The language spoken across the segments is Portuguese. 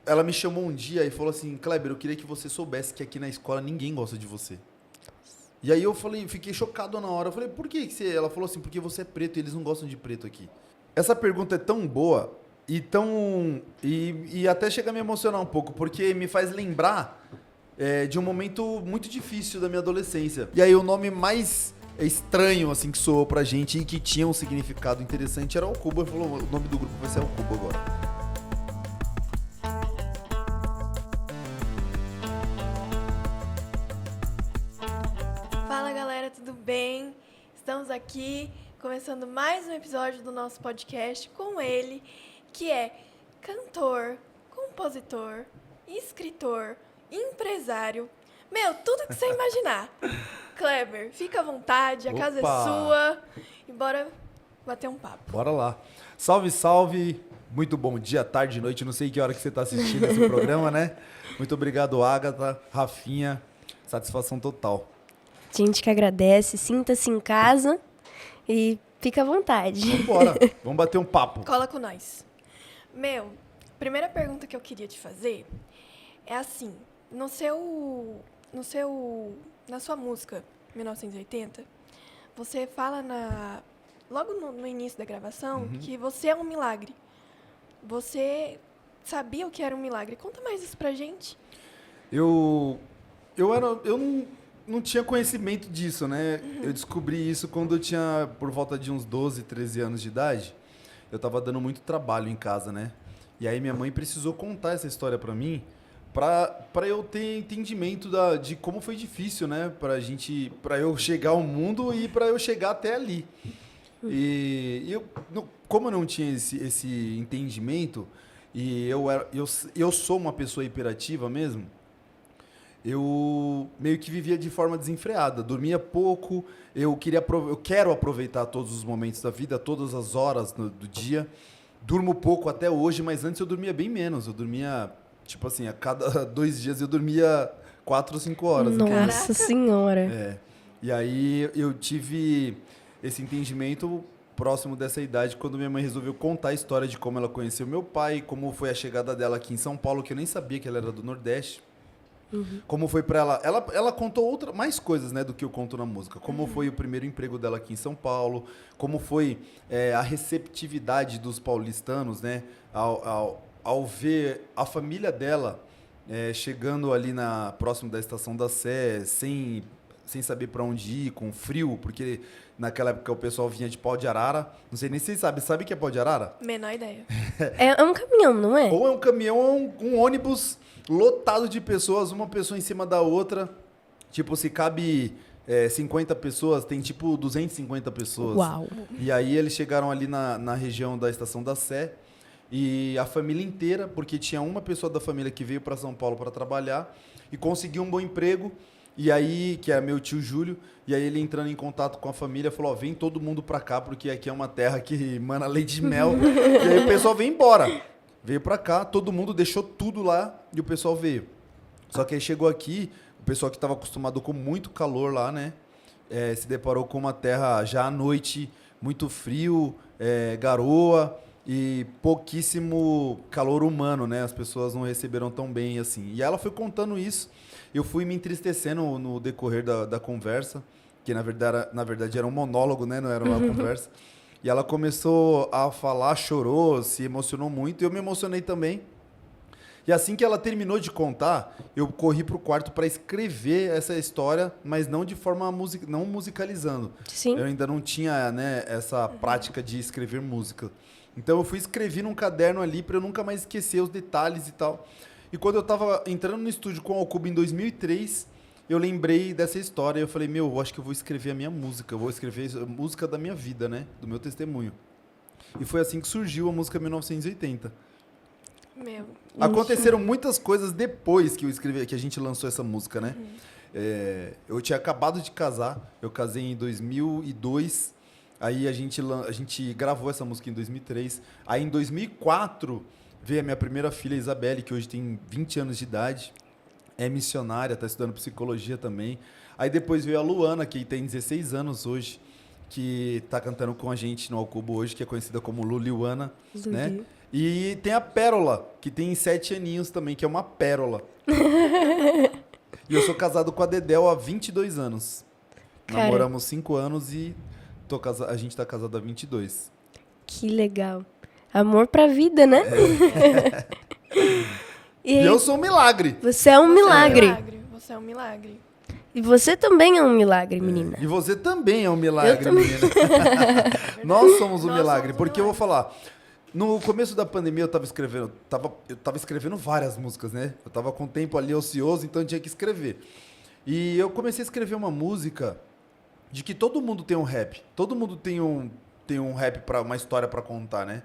ela me chamou um dia e falou assim, Kleber, eu queria que você soubesse que aqui na escola ninguém gosta de você. E aí eu falei, fiquei chocado na hora. Eu falei, por que você... Ela falou assim, porque você é preto e eles não gostam de preto aqui. Essa pergunta é tão boa e tão... E até chega a me emocionar um pouco, porque me faz lembrar de um momento muito difícil da minha adolescência. E aí o nome mais estranho, assim, que soou pra gente e que tinha um significado interessante era o Cubo. Ele falou, o nome do grupo vai ser o Cubo agora. Fala galera, tudo bem? Estamos aqui começando mais um episódio do nosso podcast com ele, que é cantor, compositor, escritor, empresário. Meu, tudo que você imaginar. Kleber, fica à vontade, a casa é sua. E bora bater um papo. Bora lá. Salve, salve. Muito bom dia, tarde, noite. Não sei que hora que você está assistindo esse programa, né? Muito obrigado, Agatha, Rafinha. Satisfação total. A gente que agradece, sinta-se em casa e fica à vontade. Vambora, vamos bater um papo. Cola com nós. Meu, primeira pergunta que eu queria te fazer é assim, na sua música, 1980, você fala logo no início da gravação que você é um milagre. Você sabia o que era um milagre? Conta mais isso pra gente. Eu não tinha conhecimento disso, né? Eu descobri isso quando eu tinha por volta de uns 12, 13 anos de idade. Eu tava dando muito trabalho em casa, né? E aí minha mãe precisou contar essa história pra mim, pra eu ter entendimento de como foi difícil, né? Pra eu chegar ao mundo e pra eu chegar até ali. E como eu não tinha esse entendimento, e eu sou uma pessoa hiperativa mesmo, eu meio que vivia de forma desenfreada, dormia pouco, eu quero aproveitar todos os momentos da vida, todas as horas do dia. Durmo pouco até hoje, mas antes eu dormia bem menos. Eu dormia, tipo assim, a cada 2 dias eu dormia 4 ou 5 horas. Nossa Senhora! É. E aí eu tive esse entendimento próximo dessa idade, quando minha mãe resolveu contar a história de como ela conheceu meu pai, como foi a chegada dela aqui em São Paulo, que eu nem sabia que ela era do Nordeste. Como foi pra ela contou mais coisas, né, do que eu conto na música. Como foi o primeiro emprego dela aqui em São Paulo, como foi a receptividade dos paulistanos, né, ao ver a família dela chegando ali próximo da Estação da Sé, sem saber para onde ir, com frio, porque naquela época o pessoal vinha de Pau de Arara. Não sei nem se vocês sabem. Sabe o que é Pau de Arara? Menor ideia. É um caminhão, não é? Ou é um caminhão ou um ônibus lotado de pessoas, uma pessoa em cima da outra. Tipo, se cabe 50 pessoas, tem tipo 250 pessoas. Uau! E aí eles chegaram ali na região da Estação da Sé. E a família inteira, porque tinha uma pessoa da família que veio para São Paulo para trabalhar e conseguiu um bom emprego. E aí, que é meu tio Júlio, e aí ele entrando em contato com a família, falou, vem todo mundo pra cá, porque aqui é uma terra que mana leite de mel. E aí o pessoal veio embora. Veio pra cá, todo mundo deixou tudo lá e o pessoal veio. Só que aí chegou aqui, o pessoal que estava acostumado com muito calor lá, né? Se deparou com uma terra já à noite, muito frio, garoa e pouquíssimo calor humano, né? As pessoas não receberam tão bem assim. E ela foi contando isso. Eu fui me entristecendo no decorrer da conversa, que na verdade era um monólogo, né? Não era uma conversa. E ela começou a falar, chorou, se emocionou muito, e eu me emocionei também. E assim que ela terminou de contar, eu corri pro quarto para escrever essa história, mas não de forma não musicalizando. Sim. Eu ainda não tinha, né, essa prática de escrever música. Então eu fui escrever num caderno ali para eu nunca mais esquecer os detalhes e tal. E quando eu tava entrando no estúdio com o Alcubo em 2003, eu lembrei dessa história e eu falei, eu acho que eu vou escrever a minha música, eu vou escrever a música da minha vida, né, do meu testemunho. E foi assim que surgiu a música 1980. Aconteceram muitas coisas depois que eu escrevi, que a gente lançou essa música, né? Eu tinha acabado de casar, eu casei em 2002, aí a gente gravou essa música em 2003, aí em 2004 veio a minha primeira filha, Isabelle, que hoje tem 20 anos de idade, é missionária, está estudando psicologia também. Aí depois veio a Luana, que tem 16 anos hoje, que está cantando com a gente no Alcubo hoje, que é conhecida como Luliwana, né? E tem a Pérola, que tem 7 aninhos também, que é uma pérola. E eu sou casado com a Dedel há 22 anos. Cara. Namoramos 5 anos e a gente tá casado há 22. Que legal. Amor pra vida, né? E eu sou um milagre. Você é um milagre. Você é um milagre. E você também é um milagre, menina. E você também é um milagre, também. menina. Nós somos um Nós milagre. somos um Porque eu vou milagre. falar, no começo da pandemia eu tava escrevendo várias músicas, né? Eu tava com o tempo ali ocioso, então eu tinha que escrever. E eu comecei a escrever uma música de que todo mundo tem um rap. Todo mundo tem um rap, uma história pra contar, né?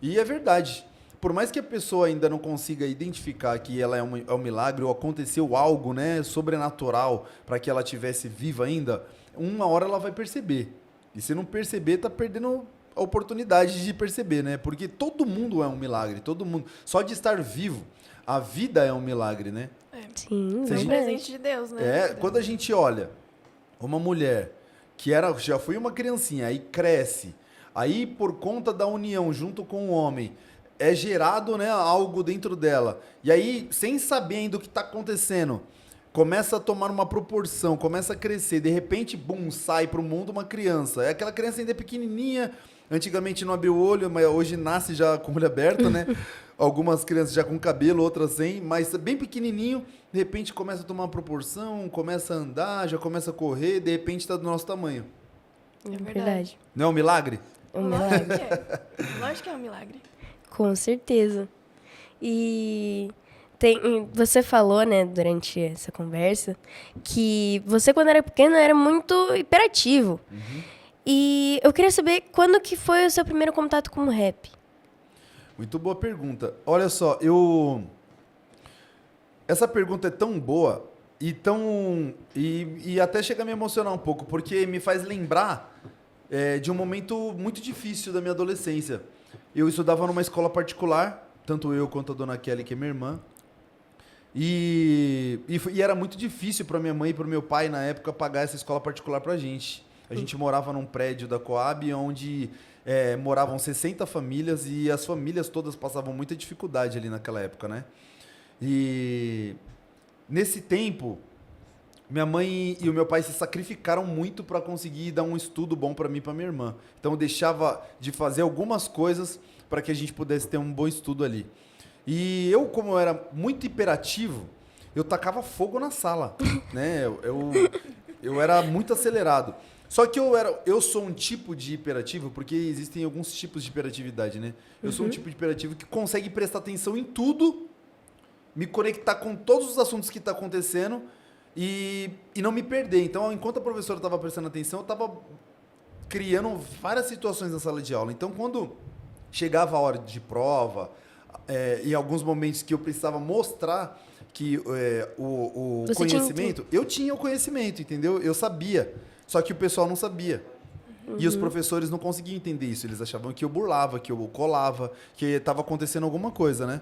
E é verdade. Por mais que a pessoa ainda não consiga identificar que ela é um milagre ou aconteceu algo, né, sobrenatural para que ela estivesse viva ainda, uma hora ela vai perceber. E se não perceber, tá perdendo a oportunidade de perceber, né? Porque todo mundo é um milagre, todo mundo. Só de estar vivo, a vida é um milagre, né? Sim, Se a É um gente- presente de Deus, né? Quando a gente olha uma mulher que já foi uma criancinha, aí cresce, aí por conta da união junto com o homem, é gerado, né, algo dentro dela. E aí, sem saber ainda o que está acontecendo, começa a tomar uma proporção, começa a crescer. De repente, bum, sai para o mundo uma criança. É aquela criança ainda pequenininha, antigamente não abriu o olho, mas hoje nasce já com o olho aberto, né? Algumas crianças já com cabelo, outras sem, mas bem pequenininho, de repente começa a tomar uma proporção, começa a andar, já começa a correr, de repente está do nosso tamanho. É verdade. verdade. Não é um milagre? É um Lógico milagre. que é. Lógico que é um milagre. Com certeza. E você falou, né, durante essa conversa, que você, quando era pequeno, era muito hiperativo. E eu queria saber quando que foi o seu primeiro contato com o rap? Muito boa pergunta. Olha só, essa pergunta é tão boa e até chega a me emocionar um pouco, porque me faz lembrar de um momento muito difícil da minha adolescência. Eu estudava numa escola particular, tanto eu quanto a dona Kelly, que é minha irmã. E era muito difícil para minha mãe e para o meu pai, na época, pagar essa escola particular pra gente. A gente morava num prédio da Coab, onde moravam 60 famílias e as famílias todas passavam muita dificuldade ali naquela época, né? E nesse tempo, minha mãe e o meu pai se sacrificaram muito para conseguir dar um estudo bom para mim e para minha irmã. Então eu deixava de fazer algumas coisas para que a gente pudesse ter um bom estudo ali. E eu, como eu era muito hiperativo, eu tacava fogo na sala, né? Eu era muito acelerado. Só que eu sou um tipo de hiperativo, porque existem alguns tipos de hiperatividade, né? Eu sou um tipo de hiperativo que consegue prestar atenção em tudo, me conectar com todos os assuntos que estão acontecendo e não me perder. Então, enquanto a professora estava prestando atenção, eu estava criando várias situações na sala de aula. Então, quando chegava a hora de prova, em alguns momentos que eu precisava mostrar que o Você tinha conhecimento, eu tinha o conhecimento, entendeu? Eu sabia, só que o pessoal não sabia. E os professores não conseguiam entender isso. Eles achavam que eu burlava, que eu colava, que estava acontecendo alguma coisa, né?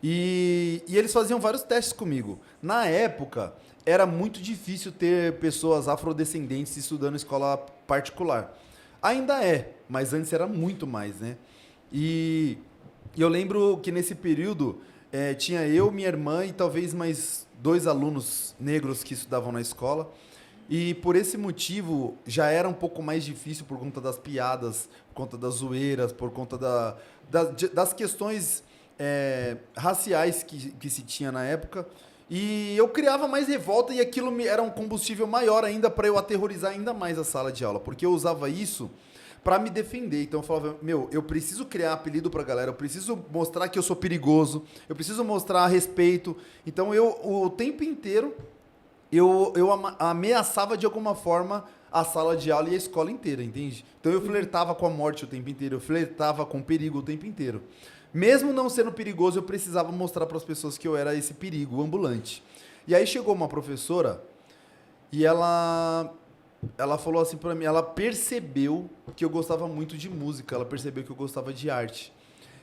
E eles faziam vários testes comigo. Na época, era muito difícil ter pessoas afrodescendentes estudando em escola particular. Ainda é, mas antes era muito mais, né? E eu lembro que nesse período tinha eu, minha irmã e talvez mais 2 alunos negros que estudavam na escola. E por esse motivo já era um pouco mais difícil por conta das piadas, por conta das zoeiras, por conta das questões raciais que se tinha na época. E eu criava mais revolta e aquilo era um combustível maior ainda para eu aterrorizar ainda mais a sala de aula, porque eu usava isso para me defender. Então eu falava, eu preciso criar apelido pra galera, eu preciso mostrar que eu sou perigoso, eu preciso mostrar respeito. Então o tempo inteiro eu ameaçava de alguma forma a sala de aula e a escola inteira, entende? Então eu flertava com a morte o tempo inteiro, eu flertava com o perigo o tempo inteiro. Mesmo não sendo perigoso, eu precisava mostrar para as pessoas que eu era esse perigo ambulante. E aí chegou uma professora e ela falou assim para mim, ela percebeu que eu gostava muito de música, ela percebeu que eu gostava de arte.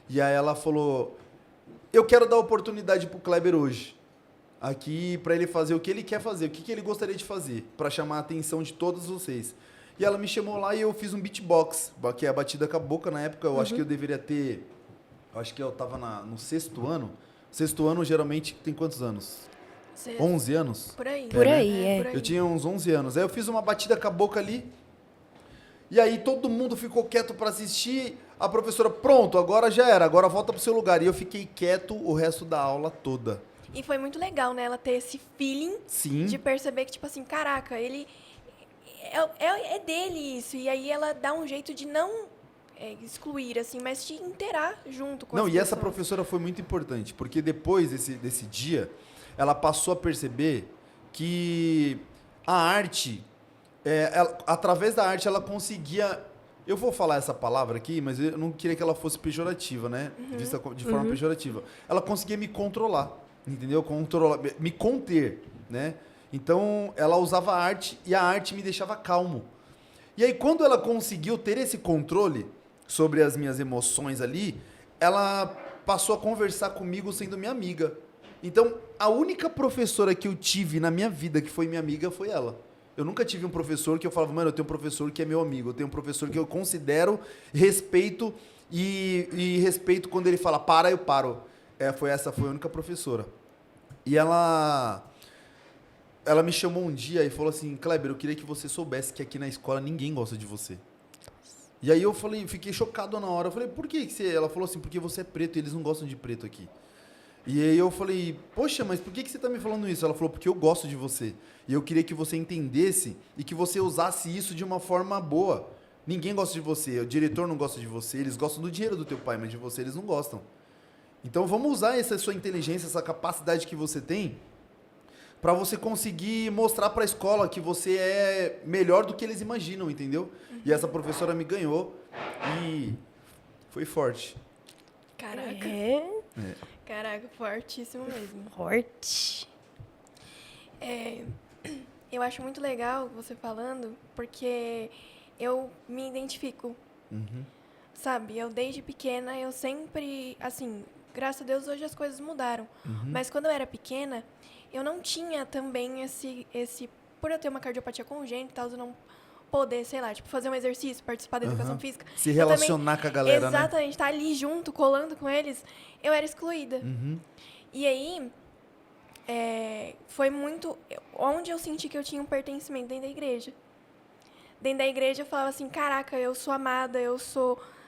E aí ela falou, eu quero dar oportunidade pro Kleber hoje, aqui para ele fazer o que ele quer fazer, o que ele gostaria de fazer, para chamar a atenção de todos vocês. E ela me chamou lá e eu fiz um beatbox, que é a batida com a boca na época, eu acho que eu deveria ter Eu acho que eu tava no sexto ano. Sexto ano, geralmente, tem quantos anos? Você- 11 anos? Por aí. Por aí, Por aí. Eu tinha uns 11 anos. Aí eu fiz uma batida com a boca ali. E aí todo mundo ficou quieto pra assistir. A professora, pronto, agora já era, agora volta pro seu lugar. E eu fiquei quieto o resto da aula toda. E foi muito legal, né? Ela ter esse feeling Sim. de perceber que, tipo assim, caraca, ele... É dele isso. E aí ela dá um jeito de não excluir, assim, mas de inteirar junto com Não, as e essa pessoas. professora foi muito importante, porque depois desse dia, ela passou a perceber que a arte, através da arte, ela conseguia. Eu vou falar essa palavra aqui, mas eu não queria que ela fosse pejorativa, né? Vista de forma pejorativa. Ela conseguia me controlar, entendeu? Controlar, me conter, né? Então, ela usava a arte e a arte me deixava calmo. E aí, quando ela conseguiu ter esse controle sobre as minhas emoções ali, ela passou a conversar comigo sendo minha amiga. Então, a única professora que eu tive na minha vida que foi minha amiga foi ela. Eu nunca tive um professor que eu falava, mano, eu tenho um professor que é meu amigo. Eu tenho um professor que eu considero, respeito e respeito quando ele fala para, eu paro. Essa foi a única professora. E ela me chamou um dia e falou assim, Kleber, eu queria que você soubesse que aqui na escola ninguém gosta de você. E aí eu falei, fiquei chocado na hora. Eu falei, por que você... Ela falou assim, porque você é preto e eles não gostam de preto aqui. E aí eu falei, poxa, mas por que você tá me falando isso? Ela falou, porque eu gosto de você. E eu queria que você entendesse e que você usasse isso de uma forma boa. Ninguém gosta de você, o diretor não gosta de você, eles gostam do dinheiro do teu pai, mas de você eles não gostam. Então vamos usar essa sua inteligência, essa capacidade que você tem para você conseguir mostrar para a escola que você é melhor do que eles imaginam, entendeu? E essa professora me ganhou e foi forte. Caraca. Caraca, fortíssimo mesmo. Forte. Eu acho muito legal você falando, porque eu me identifico, sabe? Eu, desde pequena, eu sempre, assim, graças a Deus, hoje as coisas mudaram. Mas quando eu era pequena, eu não tinha também esse por eu ter uma cardiopatia congênita e tal, eu não poder, sei lá, tipo, fazer um exercício, participar da educação física. Se Eu também- relacionar com a galera, né? Exatamente, tá ali junto, colando com eles, eu era excluída. E aí, foi muito... Onde eu senti que eu tinha um pertencimento dentro da igreja. Dentro da igreja eu falava assim, caraca, eu sou amada,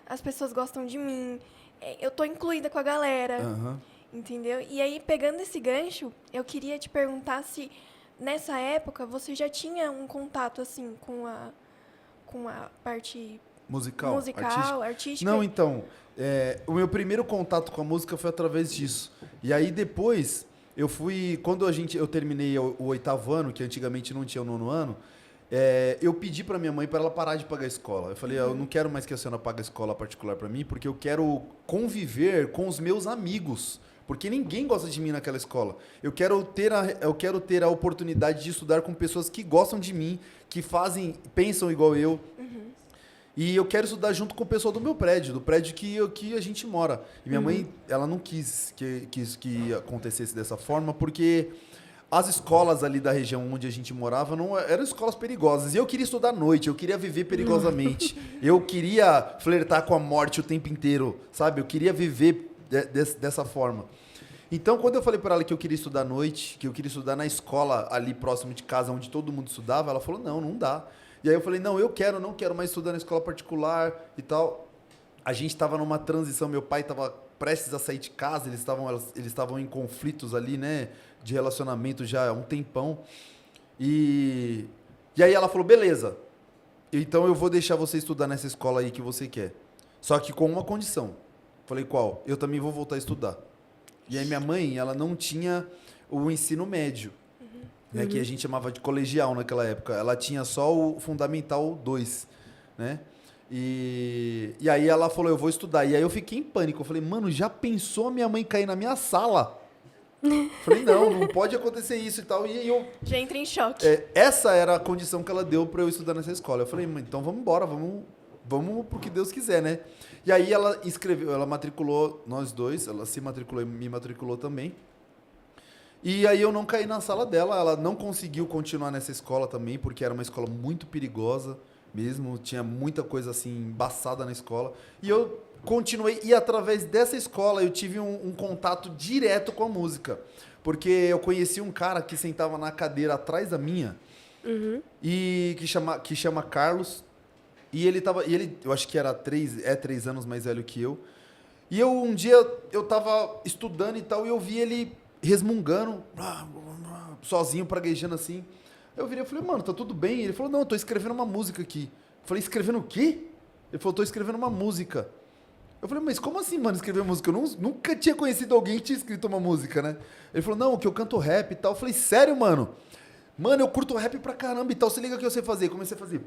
as pessoas gostam de mim, eu tô incluída com a galera, entendeu? E aí, pegando esse gancho, eu queria te perguntar se, nessa época, você já tinha um contato, assim, com a parte Musical, artística? Não, então, o meu primeiro contato com a música foi através disso. E aí depois, eu fui... Quando eu terminei o 8º ano, que antigamente não tinha o 9º ano, eu pedi pra minha mãe para ela parar de pagar a escola. Eu falei, eu não quero mais que a senhora pague a escola particular pra mim, porque eu quero conviver com os meus amigos. Porque ninguém gosta de mim naquela escola. Eu quero ter a oportunidade de estudar com pessoas que gostam de mim, que pensam igual eu. E eu quero estudar junto com o pessoal do meu prédio, do prédio que a gente mora. E minha mãe, ela não quis que acontecesse dessa forma, porque as escolas ali da região onde a gente morava eram escolas perigosas. E eu queria estudar à noite, eu queria viver perigosamente. Eu queria flertar com a morte o tempo inteiro, sabe? Eu queria viver dessa forma. Então, quando eu falei para ela que eu queria estudar à noite, que eu queria estudar na escola ali próximo de casa, onde todo mundo estudava, ela falou, não dá. E aí eu falei, não quero mais estudar na escola particular e tal. A gente estava numa transição, meu pai estava prestes a sair de casa, eles estavam em conflitos ali, né, de relacionamento já há um tempão. E aí ela falou, beleza, então eu vou deixar você estudar nessa escola aí que você quer. Só que com uma condição. Falei, qual? Eu também vou voltar a estudar. E aí minha mãe, ela não tinha o ensino médio, né, que a gente chamava de colegial naquela época. Ela tinha só o Fundamental 2, né? E aí ela falou, eu vou estudar. E aí eu fiquei em pânico. Eu falei, mano, já pensou a minha mãe cair na minha sala? Falei, não pode acontecer isso e tal. E eu... Já entrei em choque. Essa era a condição que ela deu para eu estudar nessa escola. Eu falei, então vamos embora, vamos pro que Deus quiser, né? E aí ela matriculou nós dois, ela se matriculou e me matriculou também. E aí eu não caí na sala dela, ela não conseguiu continuar nessa escola também, porque era uma escola muito perigosa, mesmo. Tinha muita coisa assim embaçada na escola. E eu continuei, e através dessa escola eu tive um contato direto com a música. Porque eu conheci um cara que sentava na cadeira atrás da minha, e que chama Carlos. E ele, eu acho que era 3 anos mais velho que eu. E um dia eu tava estudando e tal, e eu vi ele resmungando, sozinho, praguejando assim. Eu virei e falei, mano, tá tudo bem? Ele falou, não, eu tô escrevendo uma música aqui. Eu falei, escrevendo o quê? Ele falou, tô escrevendo uma música. Eu falei, mas como assim, mano, escrever música? Eu nunca tinha conhecido alguém que tinha escrito uma música, né? Ele falou, não, que eu canto rap e tal. Eu falei, sério, mano? Mano, eu curto rap pra caramba e tal. Se liga o que eu sei fazer. Comecei a fazer.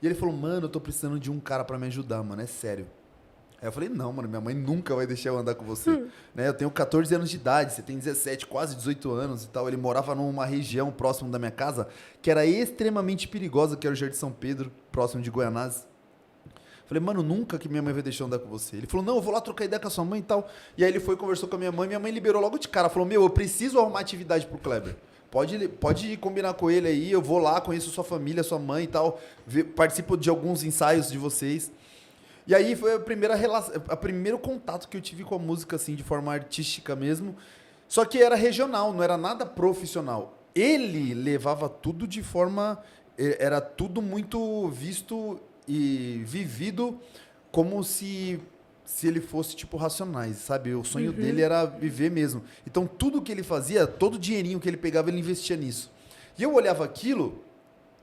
E ele falou, mano, eu tô precisando de um cara pra me ajudar, mano, é sério. Aí eu falei, não, mano, minha mãe nunca vai deixar eu andar com você. Né? Eu tenho 14 anos de idade, você tem 17, quase 18 anos e tal. Ele morava numa região próximo da minha casa que era extremamente perigosa, que era o Jardim São Pedro, próximo de Guaianazes. Falei, mano, nunca que minha mãe vai deixar eu andar com você. Ele falou, não, eu vou lá trocar ideia com a sua mãe e tal. E aí ele foi, conversou com a minha mãe liberou logo de cara. Falou, meu, eu preciso arrumar atividade pro Kleber. Pode combinar com ele aí, eu vou lá, conheço sua família, sua mãe e tal, participo de alguns ensaios de vocês. E aí foi o primeiro contato que eu tive com a música, assim, de forma artística mesmo. Só que era regional, não era nada profissional. Ele levava tudo de forma... Era tudo muito visto e vivido como se ele fosse, tipo, Racionais, sabe? O sonho dele era viver mesmo. Então, tudo que ele fazia, todo o dinheirinho que ele pegava, ele investia nisso. E eu olhava aquilo...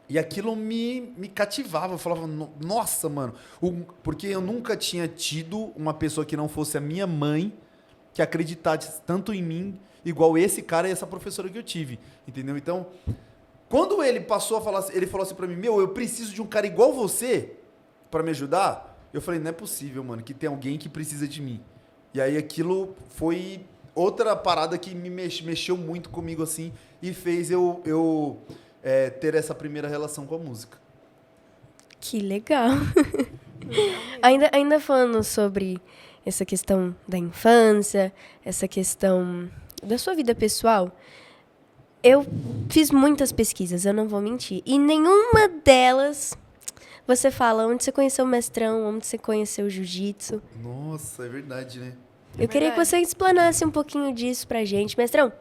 E aquilo me cativava. Eu falava, nossa, mano. Porque eu nunca tinha tido uma pessoa que não fosse a minha mãe que acreditasse tanto em mim, igual esse cara e essa professora que eu tive. Entendeu? Então, quando ele passou a falar, ele falou assim pra mim, meu, eu preciso de um cara igual você pra me ajudar. Eu falei, não é possível, mano, que tem alguém que precisa de mim. E aí aquilo foi outra parada que me mexeu muito comigo, assim, e fez eu ter essa primeira relação com a música. Que legal. Ainda falando sobre essa questão da infância, essa questão da sua vida pessoal, eu fiz muitas pesquisas, eu não vou mentir. E nenhuma delas você fala onde você conheceu o mestrão, onde você conheceu o jiu-jitsu. Nossa, é verdade, né? Eu queria que você explanasse um pouquinho disso pra gente. Mestrão,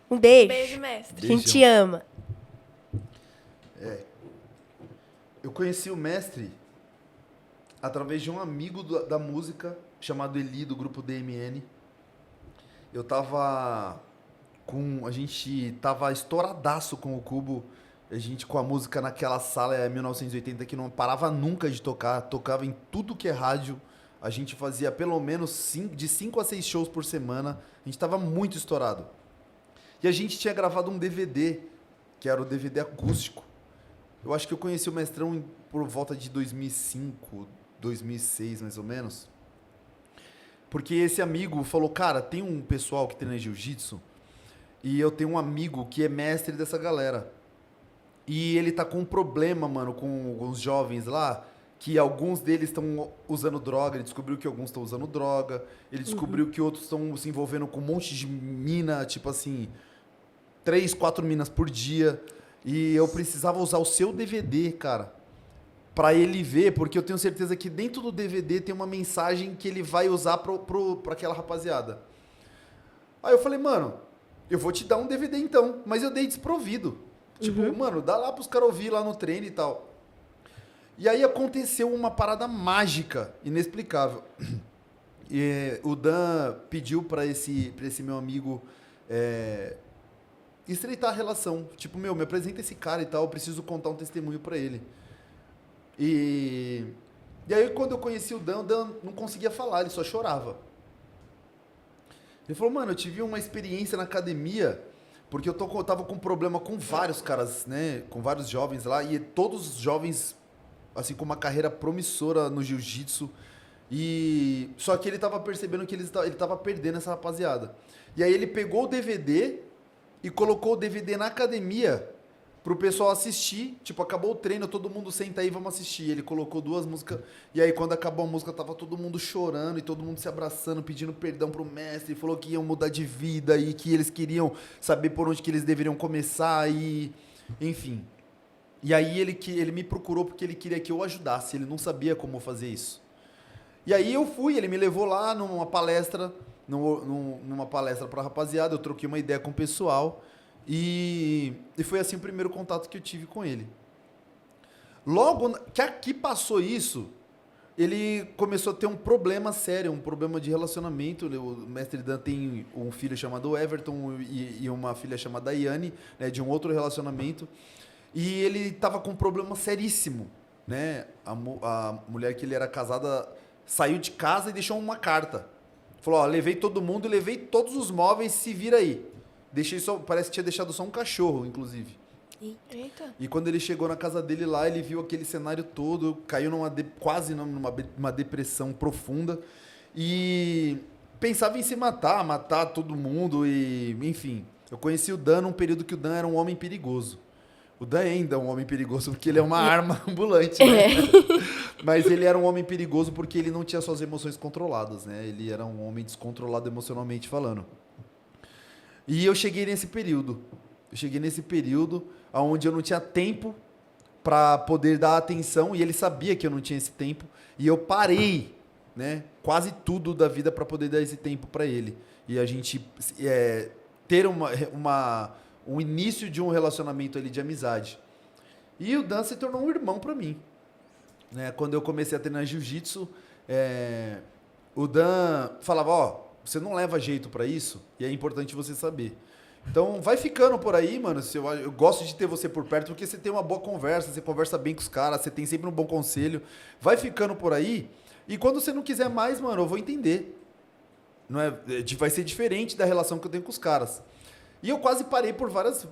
um beijo. Beijo, mestre. A gente te ama. Eu conheci o mestre através de um amigo da música chamado Eli, do grupo DMN. A gente tava estouradaço com o Cubo, a gente com a música naquela sala 1980 que não parava nunca de tocar, tocava em tudo que é rádio. A gente fazia pelo menos de 5 a 6 shows por semana, a gente tava muito estourado. E a gente tinha gravado um DVD, que era o DVD acústico. Eu acho que eu conheci o mestrão por volta de 2005, 2006, mais ou menos. Porque esse amigo falou, cara, tem um pessoal que treina jiu-jitsu e eu tenho um amigo que é mestre dessa galera. E ele tá com um problema, mano, com os jovens lá, que alguns deles estão usando droga, ele descobriu que alguns estão usando droga, ele descobriu que outros estão se envolvendo com um monte de mina, tipo assim, 3, 4 minas por dia. E eu precisava usar o seu DVD, cara, pra ele ver, porque eu tenho certeza que dentro do DVD tem uma mensagem que ele vai usar pra aquela rapaziada. Aí eu falei, mano, eu vou te dar um DVD então, mas eu dei desprovido. Tipo, mano, dá lá pros caras ouvir lá no treino e tal. E aí aconteceu uma parada mágica, inexplicável. E o Dan pediu pra esse meu amigo... estreitar a relação. Tipo, meu, me apresenta esse cara e tal, eu preciso contar um testemunho pra ele. E aí, quando eu conheci o Dan não conseguia falar, ele só chorava. Ele falou, mano, eu tive uma experiência na academia, porque eu tava com problema com vários caras, né, com vários jovens lá, e todos os jovens, assim, com uma carreira promissora no jiu-jitsu, e só que ele tava percebendo que ele tava perdendo essa rapaziada. E aí ele pegou o DVD... e colocou o DVD na academia pro pessoal assistir. Tipo, acabou o treino, todo mundo senta aí, vamos assistir. Ele colocou 2 músicas. E aí, quando acabou a música, tava todo mundo chorando e todo mundo se abraçando, pedindo perdão pro mestre. Falou que iam mudar de vida e que eles queriam saber por onde que eles deveriam começar e... Enfim. E aí ele me procurou porque ele queria que eu ajudasse, ele não sabia como fazer isso. E aí eu fui, ele me levou lá numa palestra, numa palestra pra rapaziada, eu troquei uma ideia com o pessoal e foi assim o primeiro contato que eu tive com ele. Logo que aqui passou isso, ele começou a ter um problema sério, um problema de relacionamento. O mestre Dan tem um filho chamado Everton e uma filha chamada Yane, né, de um outro relacionamento. E ele estava com um problema seríssimo, né? A mulher que ele era casada saiu de casa e deixou uma carta. Falou, ó, levei todo mundo, levei todos os móveis, se vira aí. Deixei só, parece que tinha deixado só um cachorro, inclusive. Eita. E quando ele chegou na casa dele lá, ele viu aquele cenário todo, caiu quase numa depressão profunda e pensava em se matar todo mundo e, enfim. Eu conheci o Dan num período que o Dan era um homem perigoso. O Dan ainda é um homem perigoso porque ele é uma arma ambulante, né? Mas ele era um homem perigoso porque ele não tinha suas emoções controladas, né? Ele era um homem descontrolado emocionalmente falando. E eu cheguei nesse período. Onde eu não tinha tempo para poder dar atenção e ele sabia que eu não tinha esse tempo e eu parei, né, quase tudo da vida para poder dar esse tempo para ele e a gente ter um início de um relacionamento ali de amizade. E o Dan se tornou um irmão para mim, né? Quando eu comecei a treinar jiu-jitsu, o Dan falava, ó, você não leva jeito para isso e é importante você saber. Então, vai ficando por aí, mano. Eu gosto de ter você por perto, porque você tem uma boa conversa, você conversa bem com os caras, você tem sempre um bom conselho. Vai ficando por aí, e quando você não quiser mais, mano, eu vou entender. Não é? Vai ser diferente da relação que eu tenho com os caras. E eu quase parei por várias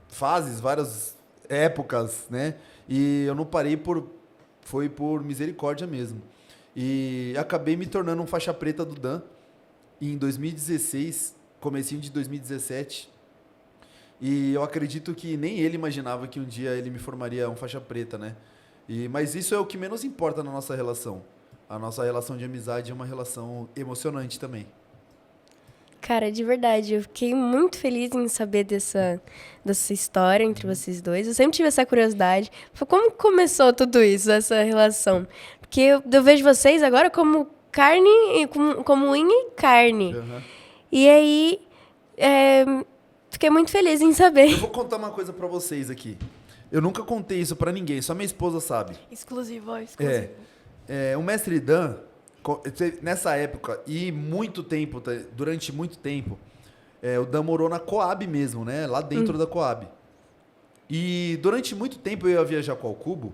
fases, várias épocas, né? E eu não parei foi por misericórdia mesmo. E acabei me tornando um faixa preta do Dan em 2016, comecinho de 2017, e eu acredito que nem ele imaginava que um dia ele me formaria um faixa preta, né? Mas isso é o que menos importa na nossa relação. A nossa relação de amizade é uma relação emocionante também. Cara, de verdade, eu fiquei muito feliz em saber dessa história entre vocês dois. Eu sempre tive essa curiosidade. Como começou tudo isso, essa relação? Porque eu vejo vocês agora como carne, como unha e carne. Uhum. E aí, fiquei muito feliz em saber. Eu vou contar uma coisa pra vocês aqui. Eu nunca contei isso pra ninguém, só minha esposa sabe. Exclusivo. O mestre Dan, nessa época, e muito tempo, durante muito tempo, o Dan morou na Coab mesmo, né? Lá dentro da Coab. E durante muito tempo eu ia viajar com o Cubo,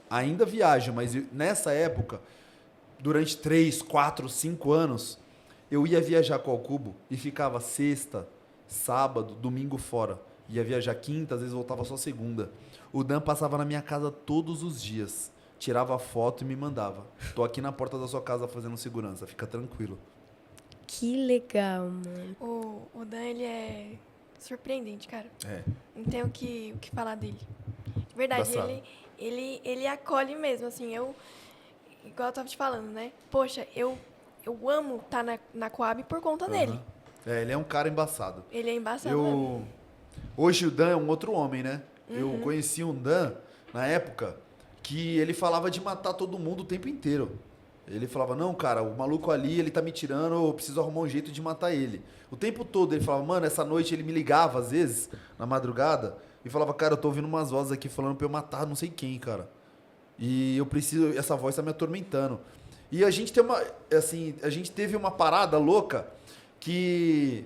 ainda viajo, mas nessa época, durante 3, 4, 5 anos, eu ia viajar com o Cubo e ficava sexta, sábado, domingo fora. Ia viajar quinta, às vezes voltava só segunda. O Dan passava na minha casa todos os dias. Tirava foto e me mandava. Tô aqui na porta da sua casa fazendo segurança, fica tranquilo. Que legal, mano. O Dan, ele é surpreendente, cara. É. Não tem o que falar dele. De verdade, ele acolhe mesmo, assim, igual eu tava te falando, né? Poxa, eu amo estar na Coab por conta dele. Ele é um cara embaçado. Ele é embaçado mesmo. Hoje o Dan é um outro homem, né? Eu conheci um Dan, na época, que ele falava de matar todo mundo o tempo inteiro. Ele falava, não, cara, o maluco ali, ele tá me tirando, eu preciso arrumar um jeito de matar ele. O tempo todo ele falava, mano, essa noite ele me ligava, às vezes, na madrugada, e falava, cara, eu tô ouvindo umas vozes aqui falando pra eu matar não sei quem, cara. E eu preciso, essa voz tá me atormentando. E a gente teve uma parada louca que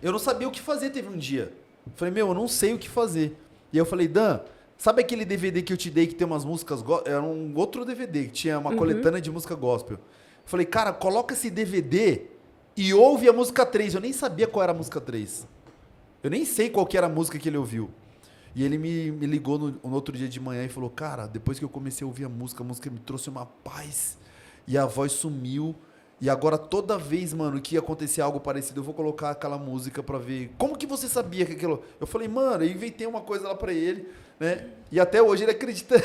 eu não sabia o que fazer, teve um dia. Falei, eu não sei o que fazer. E eu falei, Dan, sabe aquele DVD que eu te dei que tem umas músicas gospel? Era um outro DVD que tinha uma coletânea de música gospel. Eu falei, cara, coloca esse DVD e ouve a música 3. Eu nem sabia qual era a música 3. Eu nem sei qual que era a música que ele ouviu. E ele me ligou no outro dia de manhã e falou, cara, depois que eu comecei a ouvir a música me trouxe uma paz. E a voz sumiu. E agora toda vez, mano, que acontecer algo parecido, eu vou colocar aquela música pra ver. Como que você sabia que aquilo... Eu falei, mano, eu inventei uma coisa lá pra ele, né? E até hoje ele acredita.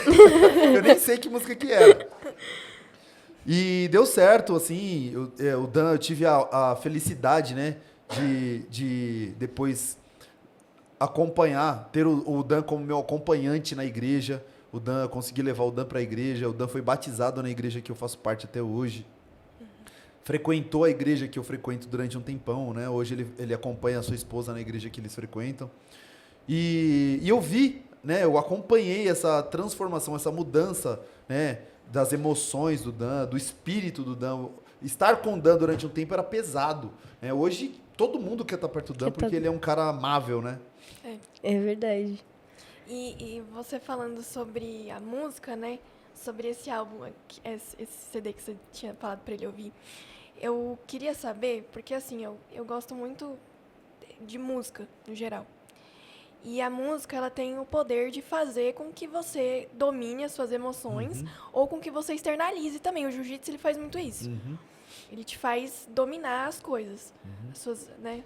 Eu nem sei que música que era. E deu certo, assim. O Dan, eu tive a felicidade, né? De depois acompanhar, ter o Dan como meu acompanhante na igreja. O Dan, eu consegui levar o Dan para a igreja. O Dan foi batizado na igreja que eu faço parte até hoje. Frequentou a igreja que eu frequento durante um tempão, né? Hoje ele acompanha a sua esposa na igreja que eles frequentam. E eu vi, né? Eu acompanhei essa transformação, essa mudança, né? Das emoções do Dan, do espírito do Dan. Estar com o Dan durante um tempo era pesado, né? Hoje todo mundo quer estar perto do Dan porque ele é um cara amável, né? É verdade. E você falando sobre a música, né? Sobre esse álbum, esse CD que você tinha falado pra ele ouvir. Eu queria saber, porque assim, eu gosto muito de música, no geral. E a música, ela tem o poder de fazer com que você domine as suas emoções ou com que você externalize também. O jiu-jitsu, ele faz muito isso. Ele te faz dominar as coisas, as suas, né?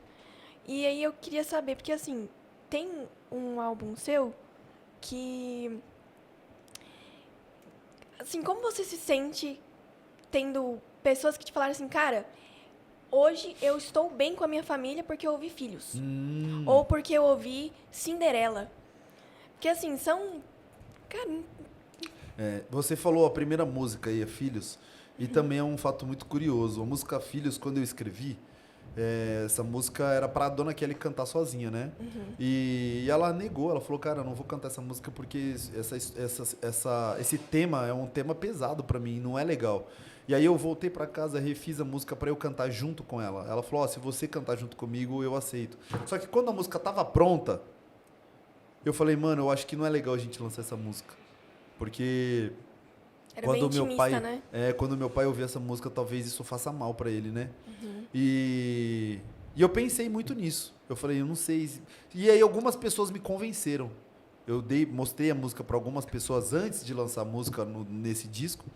E aí eu queria saber, porque assim, tem um álbum seu que... Assim, como você se sente tendo pessoas que te falaram assim, cara, hoje eu estou bem com a minha família porque eu ouvi Filhos. Ou porque eu ouvi Cinderela. Porque assim, são... Cara... Você falou a primeira música aí, é Filhos, e também é um fato muito curioso. A música Filhos, quando eu escrevi, essa música era pra Dona Kelly cantar sozinha, né? E ela negou, ela falou, cara, eu não vou cantar essa música porque esse tema é um tema pesado pra mim, não é legal. E aí eu voltei pra casa, refiz a música pra eu cantar junto com ela. Ela falou, se você cantar junto comigo, eu aceito. Só que quando a música tava pronta, eu falei, mano, eu acho que não é legal a gente lançar essa música. Porque... Era bem intimista, né? Quando meu pai ouvir essa música, talvez isso faça mal pra ele, né? E eu pensei muito nisso. Eu falei, eu não sei. E aí algumas pessoas me convenceram. Eu mostrei a música pra algumas pessoas antes de lançar a música nesse disco.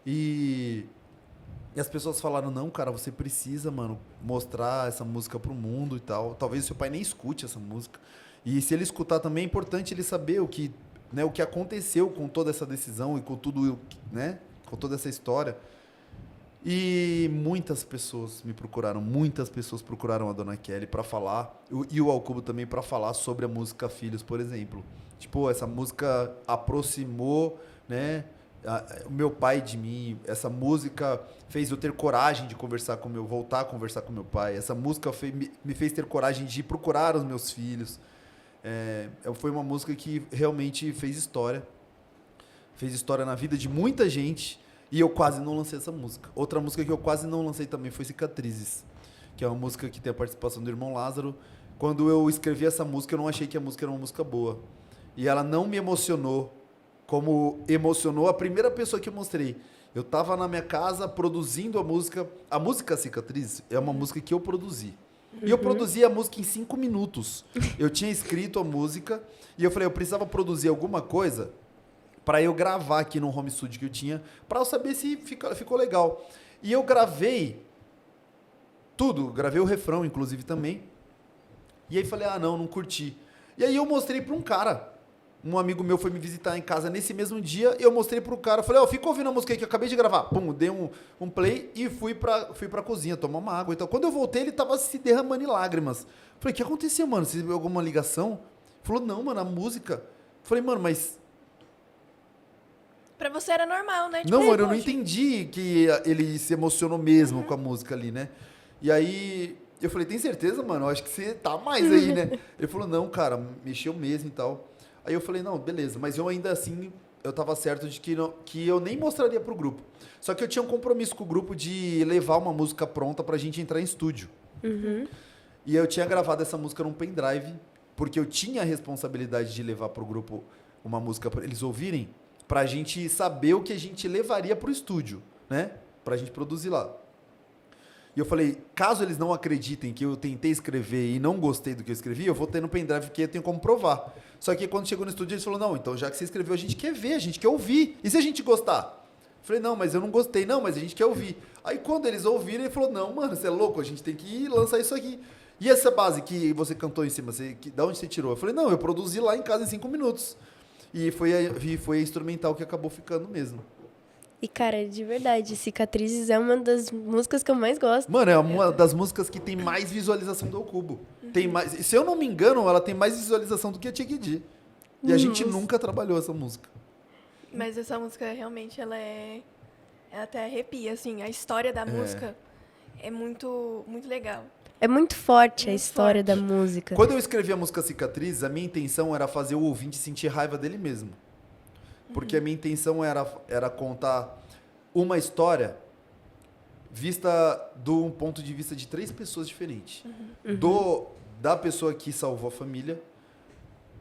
E as pessoas falaram, não, cara, você precisa, mano, mostrar essa música pro mundo e tal. Talvez o seu pai nem escute essa música. E se ele escutar também, é importante ele saber o que aconteceu com toda essa decisão e com tudo, né? Com toda essa história. E muitas pessoas procuraram a Dona Kelly para falar, e o Alcubo também para falar sobre a música Filhos, por exemplo. Tipo, essa música aproximou, né? O meu pai de mim. Essa música fez eu ter coragem de voltar a conversar com meu pai. Essa música me fez ter coragem de procurar os meus filhos. Foi uma música que realmente fez história na vida de muita gente, e eu quase não lancei essa música. Outra música que eu quase não lancei também foi Cicatrizes, que é uma música que tem a participação do irmão Lázaro. Quando eu escrevi essa música, eu não achei que a música era uma música boa, e ela não me emocionou como emocionou a primeira pessoa que eu mostrei. Eu tava na minha casa produzindo a música Cicatrizes é uma música que eu produzi. E eu produzi a música em 5 minutos. Eu tinha escrito a música e eu falei, eu precisava produzir alguma coisa para eu gravar aqui no home studio que eu tinha, para eu saber se ficou legal. E eu gravei tudo, gravei o refrão, inclusive, também. E aí falei, não curti. E aí eu mostrei para um cara. Um amigo meu foi me visitar em casa nesse mesmo dia, eu mostrei pro cara, falei, fica ouvindo a música aí que eu acabei de gravar. Pum, dei um play e fui pra cozinha tomar uma água. Então, quando eu voltei, ele tava se derramando em lágrimas. Falei, o que aconteceu, mano? Você viu alguma ligação? Falou, não, mano, a música. Falei, mano, mas... Pra você era normal, né? Tipo, não, mano, eu não entendi que ele se emocionou mesmo com a música ali, né? E aí, eu falei, tem certeza, mano? Eu acho que você tá mais aí, né? Ele falou, não, cara, mexeu mesmo e tal. Aí eu falei, não, beleza, mas eu ainda assim, eu tava certo de que eu nem mostraria pro grupo. Só que eu tinha um compromisso com o grupo de levar uma música pronta pra gente entrar em estúdio. E eu tinha gravado essa música num pendrive, porque eu tinha a responsabilidade de levar pro grupo uma música pra eles ouvirem, pra gente saber o que a gente levaria pro estúdio, né? Pra gente produzir lá. E eu falei, caso eles não acreditem que eu tentei escrever e não gostei do que eu escrevi, eu vou ter no pendrive que eu tenho como provar. Só que quando chegou no estúdio, eles falaram, não, então já que você escreveu, a gente quer ver, a gente quer ouvir. E se a gente gostar? Eu falei, não, mas eu não gostei. Não, mas a gente quer ouvir. Aí quando eles ouviram, ele falou, não, mano, você é louco, a gente tem que lançar isso aqui. E essa base que você cantou em cima, da onde você tirou? Eu falei, não, eu produzi lá em casa em 5 minutos. E foi a instrumental que acabou ficando mesmo. E, cara, de verdade, Cicatrizes é uma das músicas que eu mais gosto. Mano, é uma das músicas que tem mais visualização do El Cubo. Tem mais, se eu não me engano, ela tem mais visualização do que a Tiquidi. E a gente nunca trabalhou essa música. Mas essa música realmente ela até arrepia, assim, a história da música é muito muito legal. É muito forte a Muito história forte. da música. Quando eu escrevi a música Cicatrizes, a minha intenção era fazer o ouvinte sentir raiva dele mesmo. Porque a minha intenção era contar uma história vista do ponto de vista de 3 pessoas diferentes. Da pessoa que salvou a família,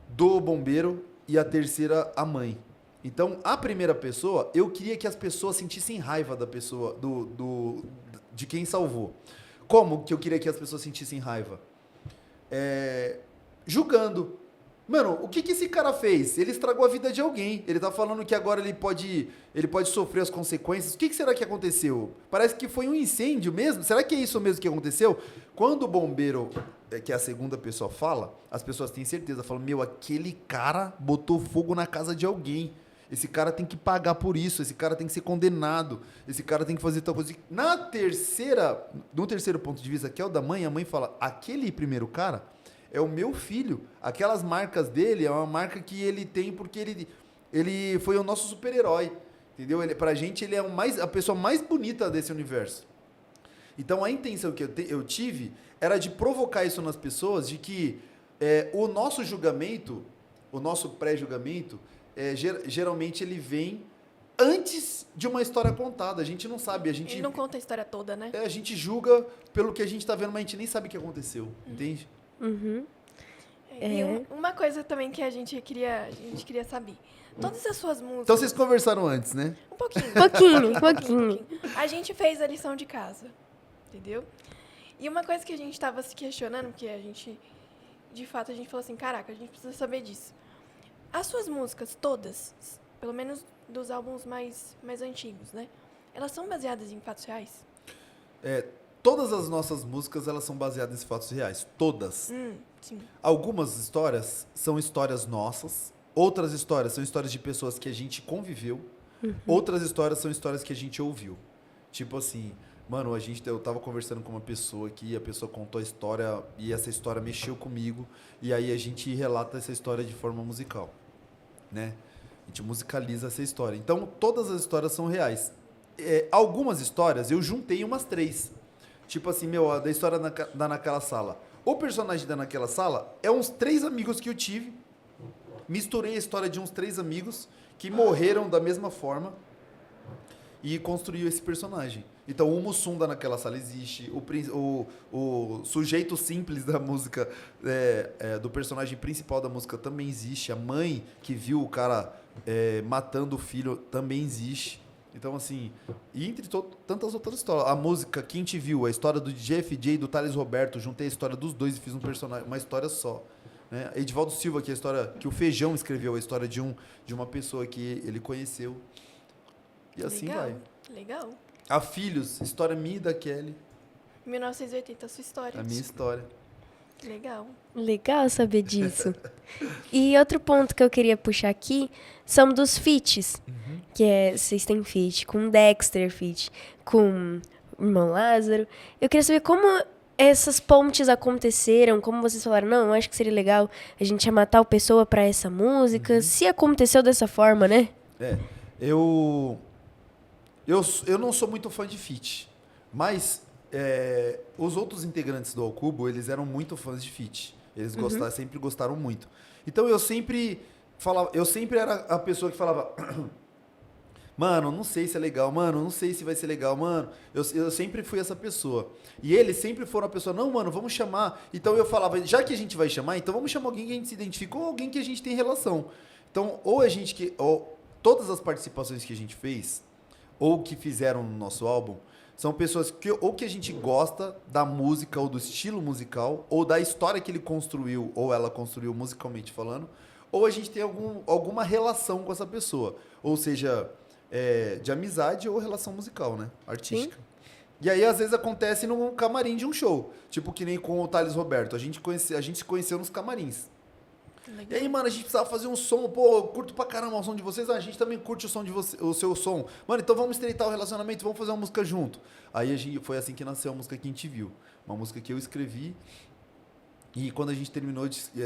do bombeiro e a terceira, a mãe. Então, a primeira pessoa, eu queria que as pessoas sentissem raiva da pessoa, de quem salvou. Como que eu queria que as pessoas sentissem raiva? Julgando. Mano, o que esse cara fez? Ele estragou a vida de alguém. Ele tá falando que agora ele pode sofrer as consequências. O que será que aconteceu? Parece que foi um incêndio mesmo. Será que é isso mesmo que aconteceu? Quando o bombeiro, que é a segunda pessoa, fala, as pessoas têm certeza. Falam, meu, aquele cara botou fogo na casa de alguém. Esse cara tem que pagar por isso. Esse cara tem que ser condenado. Esse cara tem que fazer tal coisa. No terceiro ponto de vista, que é o da mãe, a mãe fala, aquele primeiro cara é o meu filho. Aquelas marcas dele é uma marca que ele tem porque ele foi o nosso super-herói. Entendeu? Pra gente, ele é a pessoa mais bonita desse universo. Então, a intenção que eu tive era de provocar isso nas pessoas, de que o nosso julgamento, o nosso pré-julgamento, geralmente ele vem antes de uma história contada. A gente não sabe. Ele não conta a história toda, né? A gente julga pelo que a gente tá vendo, mas a gente nem sabe o que aconteceu. Entende? Uhum. E uma coisa também que a gente queria saber. Todas as suas músicas... Então vocês conversaram antes, né? Um pouquinho. Pouquinho. A gente fez a lição de casa, entendeu? E uma coisa que a gente estava se questionando, porque de fato, a gente falou assim, caraca, a gente precisa saber disso. As suas músicas, todas, pelo menos dos álbuns mais antigos, né? Elas são baseadas em fatos reais? Todas as nossas músicas, elas são baseadas em fatos reais. Todas. Sim. Algumas histórias são histórias nossas. Outras histórias são histórias de pessoas que a gente conviveu. Outras histórias são histórias que a gente ouviu. Tipo assim, mano, eu tava conversando com uma pessoa aqui, a pessoa contou a história e essa história mexeu comigo. E aí a gente relata essa história de forma musical, né? A gente musicaliza essa história. Então, todas as histórias são reais. Algumas histórias eu juntei umas 3. Tipo assim, da história da Naquela Sala. O personagem da Naquela Sala é uns 3 amigos que eu tive. Misturei a história de uns 3 amigos que morreram da mesma forma e construiu esse personagem. Então, o Mussum da Naquela Sala existe. O sujeito simples da música, do personagem principal da música também existe. A mãe que viu o cara matando o filho também existe. Então, assim, e entre tantas outras histórias. A música, quem te viu, a história do DJ FJ e do Thales Roberto, juntei a história dos dois e fiz uma história só. Né? Edivaldo Silva, que é a história que o Feijão escreveu, a história de uma pessoa que ele conheceu. E assim vai. Legal. A Filhos, história minha e da Kelly. 1980, a sua história. A minha história. Legal. Legal saber disso. E outro ponto que eu queria puxar aqui são dos feats. Que vocês têm feat com Dexter, feat com o irmão Lázaro. Eu queria saber como essas pontes aconteceram, como vocês falaram, não, eu acho que seria legal a gente chamar tal pessoa pra essa música. Se aconteceu dessa forma, né? Eu não sou muito fã de feat, mas os outros integrantes do Ao Cubo, eles eram muito fãs de feat. Eles sempre gostaram muito. Então eu sempre era a pessoa que falava, mano, não sei se é legal, mano, não sei se vai ser legal, mano. Eu sempre fui essa pessoa. E eles sempre foram a pessoa, não, mano, vamos chamar. Então eu falava, já que a gente vai chamar, então vamos chamar alguém que a gente se identifica ou alguém que a gente tem relação. Então, ou todas as participações que a gente fez, ou que fizeram no nosso álbum, são pessoas que ou que a gente gosta da música ou do estilo musical, ou da história que ele construiu, ou ela construiu musicalmente falando, ou a gente tem alguma relação com essa pessoa. Ou seja, de amizade ou relação musical, né? Artística. Sim. E aí, às vezes, acontece no camarim de um show. Tipo, que nem com o Thales Roberto. A gente se conheceu nos camarins. E aí, mano, a gente precisava fazer um som, pô, eu curto pra caramba o som de vocês, a gente também curte o som de você, o seu som. Mano, então vamos estreitar o relacionamento, vamos fazer uma música junto. Aí foi assim que nasceu a música que a gente viu. Uma música que eu escrevi. E quando a gente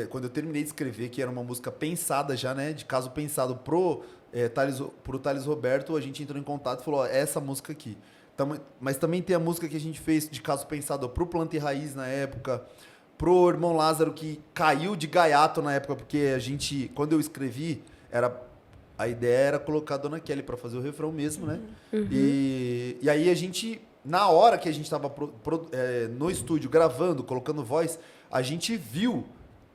quando eu terminei de escrever, que era uma música pensada já, né, de caso pensado pro Thales Roberto, a gente entrou em contato e falou, ó, é essa música aqui. Mas também tem a música que a gente fez de caso pensado pro Planta e Raiz na época, pro Irmão Lázaro, que caiu de gaiato na época, porque quando eu escrevi, a ideia era colocar a Dona Kelly pra fazer o refrão mesmo, né? Uhum. E aí a gente, na hora que a gente tava no estúdio gravando, colocando voz, a gente viu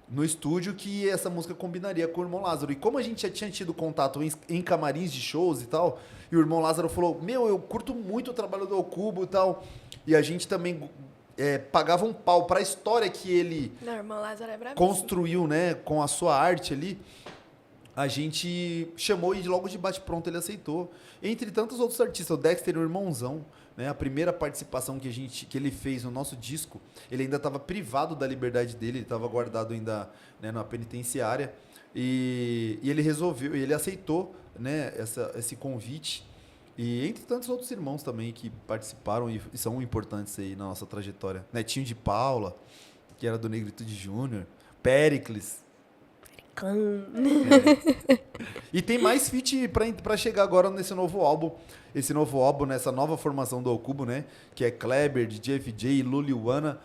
no estúdio que essa música combinaria com o Irmão Lázaro. E como a gente já tinha tido contato em camarins de shows e tal, e o Irmão Lázaro falou, eu curto muito o trabalho do El Cubo e tal, e a gente também pagava um pau pra história que ele Não, Irmão Lázaro é brabíssimo. construiu, né, com a sua arte ali, a gente chamou e logo de bate-pronto ele aceitou. Entre tantos outros artistas, o Dexter, o irmãozão, né, a primeira participação que ele fez no nosso disco, ele ainda estava privado da liberdade dele, ele estava guardado ainda, né, na penitenciária, e ele aceitou, né, esse convite, e entre tantos outros irmãos também que participaram e são importantes aí na nossa trajetória. Netinho de Paula, que era do Negritude Júnior, Péricles. E tem mais feat pra chegar agora nesse novo álbum. Esse novo álbum, nessa nova formação do El Cubo, né? Que é Kleber, DJ FJ, Luliwana.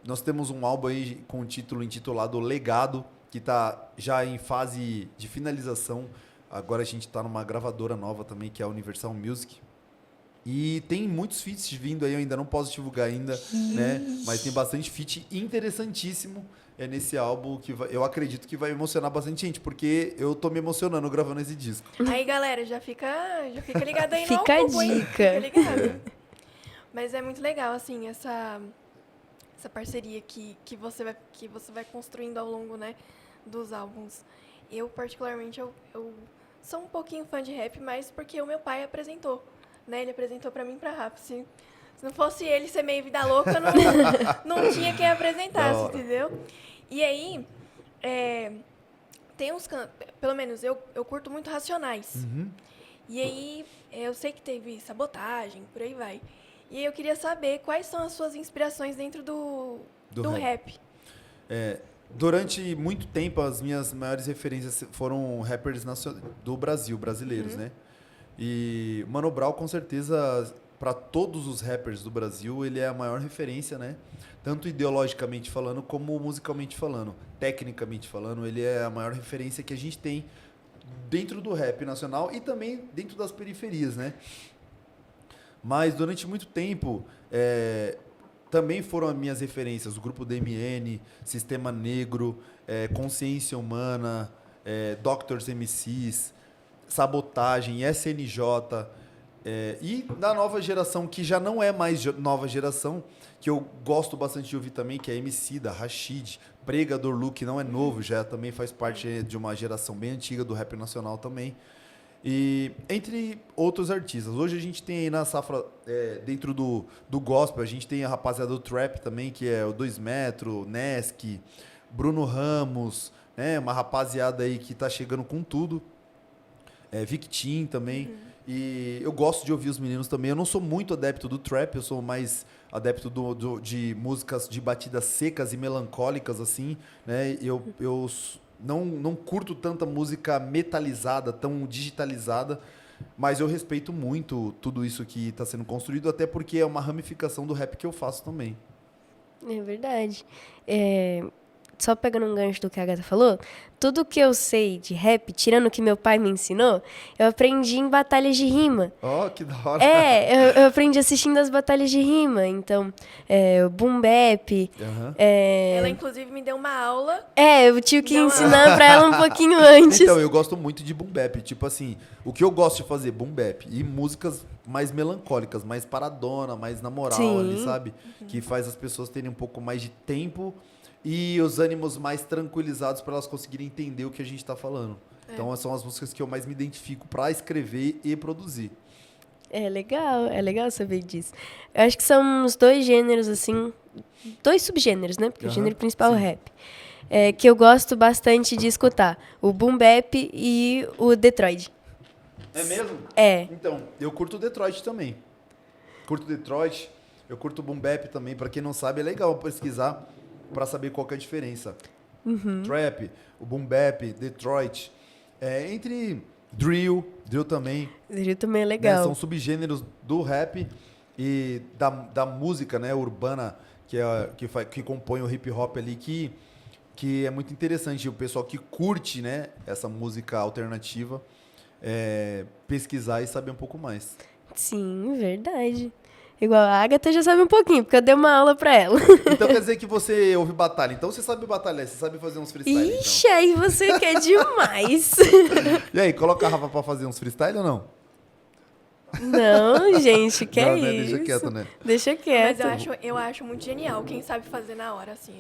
Nós temos um álbum aí com o título intitulado Legado, que tá já em fase de finalização. Agora a gente tá numa gravadora nova também, que é a Universal Music. E tem muitos feats vindo aí, eu ainda não posso divulgar ainda, né? Mas tem bastante feat interessantíssimo nesse álbum, que eu acredito que vai emocionar bastante gente, porque eu tô me emocionando gravando esse disco. Aí, galera, já fica ligado aí no Fica a álbum, hein? dica. Fica ligado. Mas é muito legal, assim, essa parceria que você vai construindo ao longo, né, dos álbuns. Eu, particularmente, eu sou um pouquinho fã de rap, mas porque o meu pai apresentou, né? Ele apresentou pra mim e pra Rap. Se não fosse ele ser meio vida louca, não tinha quem apresentasse, entendeu? E aí, tem uns pelo menos eu curto muito Racionais. Uhum. E aí, eu sei que teve Sabotagem, por aí vai. E aí eu queria saber quais são as suas inspirações dentro do rap. Durante muito tempo, as minhas maiores referências foram rappers do Brasil, brasileiros, né? E Mano Brown, com certeza, para todos os rappers do Brasil, ele é a maior referência, né? Tanto ideologicamente falando, como musicalmente falando. Tecnicamente falando, ele é a maior referência que a gente tem dentro do rap nacional e também dentro das periferias, né? Mas durante muito tempo, também foram as minhas referências, o grupo DMN, Sistema Negro, Consciência Humana, Doctors MCs, Sabotagem, SNJ, e da nova geração, que já não é mais nova geração, que eu gosto bastante de ouvir também, que é Emicida, Rashid, Pregador Lu, que não é novo, já também faz parte de uma geração bem antiga do rap nacional também. E entre outros artistas. Hoje a gente tem aí na safra, dentro do gospel, a gente tem a rapaziada do trap também, que é o 2 Metro, Nesk, Bruno Ramos, né? Uma rapaziada aí que tá chegando com tudo. Victim também. E eu gosto de ouvir os meninos também. Eu não sou muito adepto do trap, eu sou mais adepto de músicas de batidas secas e melancólicas, assim, né? Eu não curto tanta música metalizada, tão digitalizada, mas eu respeito muito tudo isso que está sendo construído, até porque é uma ramificação do rap que eu faço também. É verdade. Só pegando um gancho do que a Agatha falou, tudo que eu sei de rap, tirando o que meu pai me ensinou, eu aprendi em batalhas de rima. Oh, que da hora! Eu aprendi assistindo as batalhas de rima. Então, o Boom Bap. Uhum. Ela, inclusive, me deu uma aula. Eu tive que ensinar pra ela um pouquinho antes. Então, eu gosto muito de Boom Bap. Tipo assim, o que eu gosto de fazer, Boom Bap. E músicas mais melancólicas, mais paradona, mais na moral. Sim. Ali, sabe? Que faz as pessoas terem um pouco mais de tempo e os ânimos mais tranquilizados para elas conseguirem entender o que a gente está falando. Então, são as músicas que eu mais me identifico para escrever e produzir. É legal saber disso. Eu acho que são uns 2 gêneros, assim, 2 subgêneros, né? Porque o gênero principal é o rap. que eu gosto bastante de escutar. O Boom Bap e o Detroit. É mesmo? É. Então, eu curto Detroit também. Curto Detroit, eu curto Boom Bap também. Pra quem não sabe, é legal pesquisar pra saber qual que é a diferença. Trap, o Boom Bap, Detroit. Entre Drill também. Drill também é Né? legal. São subgêneros do rap e da música, né, urbana que compõe o hip hop ali, que é muito interessante. O pessoal que curte, né, essa música alternativa pesquisar e saber um pouco mais. Sim, verdade. Igual a Agatha já sabe um pouquinho, porque eu dei uma aula pra ela. Então quer dizer que você ouve batalha. Então você sabe batalhar, você sabe fazer uns freestyle. Ixi, aí você quer demais. Então. E aí, coloca a Rafa pra fazer uns freestyle ou não? Não, gente, que Não, é né? isso? Deixa quieto, né? Deixa Mas quieto. eu acho muito genial. Quem sabe fazer na hora, assim.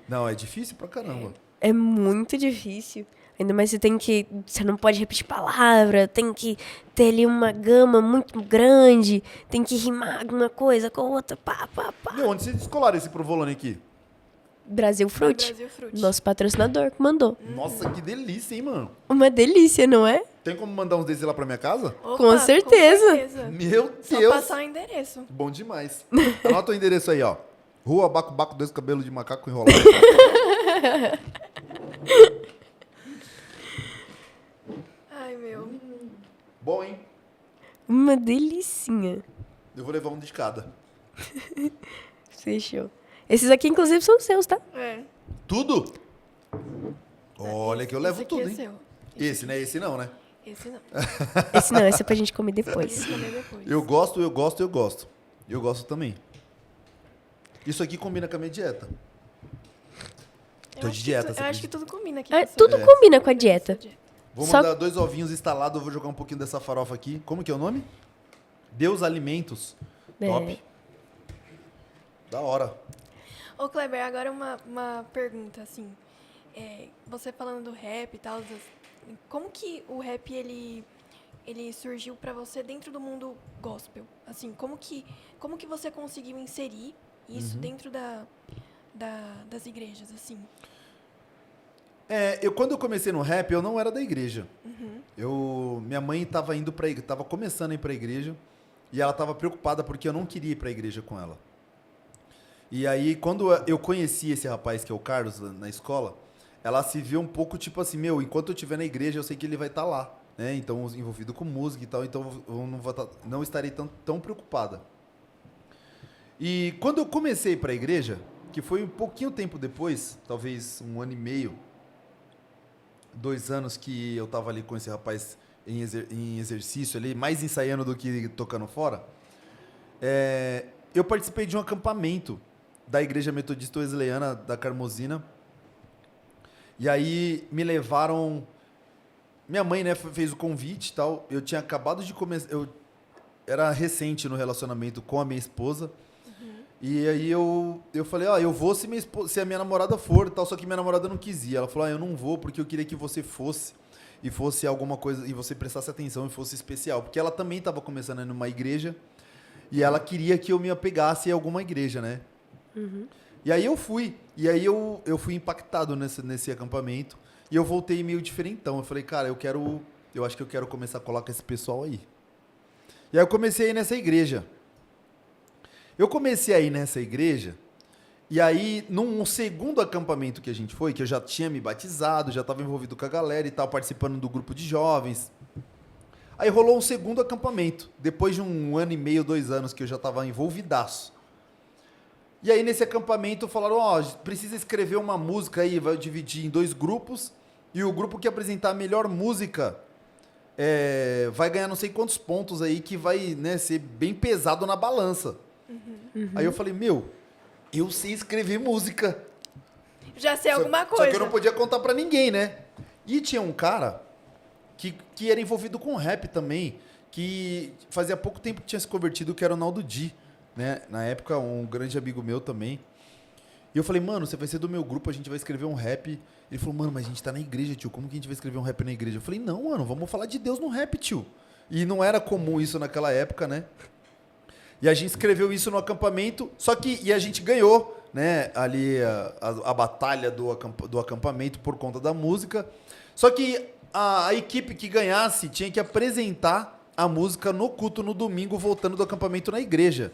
Não, é difícil pra caramba. É muito difícil. Ainda mais você não pode repetir palavra, tem que ter ali uma gama muito grande, tem que rimar uma coisa com outra, pá. Meu, onde vocês descolaram esse provolone aqui? Brasil Fruit, Brasil Fruit. nosso patrocinador que mandou. Nossa, que delícia, hein, mano? Uma delícia, não é? Tem como mandar uns desses lá pra minha casa? Opa, Com certeza. Meu Só Deus! passar o endereço. Bom demais. Anota o endereço aí, ó. Rua Baco, 2 cabelos de macaco enrolado. Ai, meu. Bom, hein? Uma delicinha. Eu vou levar um de cada. Fechou. Esses aqui, inclusive, são seus, tá? É. Tudo? Olha que eu levo Esse aqui tudo, é hein? seu. Esse, né? Esse não, né? Esse não. Esse não, esse é pra gente comer depois. Esse comer depois. Eu gosto. Eu gosto também. Isso aqui combina com a minha dieta. Tô de dieta, Eu acho que tudo combina aqui. Ah, com tudo essa- combina com a dieta. Vou Só- mandar 2 ovinhos instalados, eu vou jogar um pouquinho dessa farofa aqui. Como que é o nome? Deus Alimentos. É. Top. Da hora. Ô, Kleber, agora uma pergunta, assim. Você falando do rap e tal, como que o rap, ele surgiu pra você dentro do mundo gospel? Assim, como que você conseguiu inserir isso dentro das igrejas, assim? Quando eu comecei no rap, eu não era da igreja. Minha mãe tava começando a ir pra igreja e ela tava preocupada porque eu não queria ir pra igreja com ela. E aí, quando eu conheci esse rapaz, que é o Carlos, na escola, ela se viu um pouco tipo assim, enquanto eu estiver na igreja, eu sei que ele vai estar lá, né? Então, envolvido com música e tal, então eu não estarei tão preocupada. E quando eu comecei para a igreja, que foi um pouquinho tempo depois, talvez 1 ano e meio, 2 anos que eu tava ali com esse rapaz em exercício ali, mais ensaiando do que tocando fora, eu participei de um acampamento da Igreja Metodista Wesleyana da Carmozina. E aí me levaram... Minha mãe, né, fez o convite e tal. Eu tinha acabado de começar... Eu era recente no relacionamento com a minha esposa. E aí eu falei, eu vou se a minha namorada for e tal, só que minha namorada não quis ir. Ela falou, eu não vou porque eu queria que você fosse e fosse alguma coisa, e você prestasse atenção e fosse especial. Porque ela também estava começando a ir numa igreja e ela queria que eu me apegasse a alguma igreja, né? E aí eu fui. E aí eu fui impactado nesse acampamento e eu voltei meio diferentão. Eu falei, cara, eu acho que eu quero começar a colar com esse pessoal aí. E aí eu comecei a ir nessa igreja. E aí, num segundo acampamento que a gente foi, que eu já tinha me batizado, já estava envolvido com a galera e tal, participando do grupo de jovens. Aí rolou um segundo acampamento, depois de 1 ano e meio, 2 anos que eu já estava envolvidaço. E aí, nesse acampamento, falaram, precisa escrever uma música aí, vai dividir em 2 grupos, e o grupo que apresentar a melhor música vai ganhar não sei quantos pontos aí, que vai, né, ser bem pesado na balança. Aí eu falei, eu sei escrever música. Já sei alguma coisa. Só que eu não podia contar pra ninguém, né? E tinha um cara que era envolvido com rap também, que fazia pouco tempo que tinha se convertido, que era o Naldo Di, né? Na época, um grande amigo meu também. E eu falei, mano, você vai ser do meu grupo, a gente vai escrever um rap. Ele falou, mano, mas a gente tá na igreja, tio, como que a gente vai escrever um rap na igreja? Eu falei, não, mano, vamos falar de Deus no rap, tio. E não era comum isso naquela época, né? E a gente escreveu isso no acampamento, e a gente ganhou né, ali a batalha do acampamento por conta da música. Só que a equipe que ganhasse tinha que apresentar a música no culto no domingo, voltando do acampamento na igreja.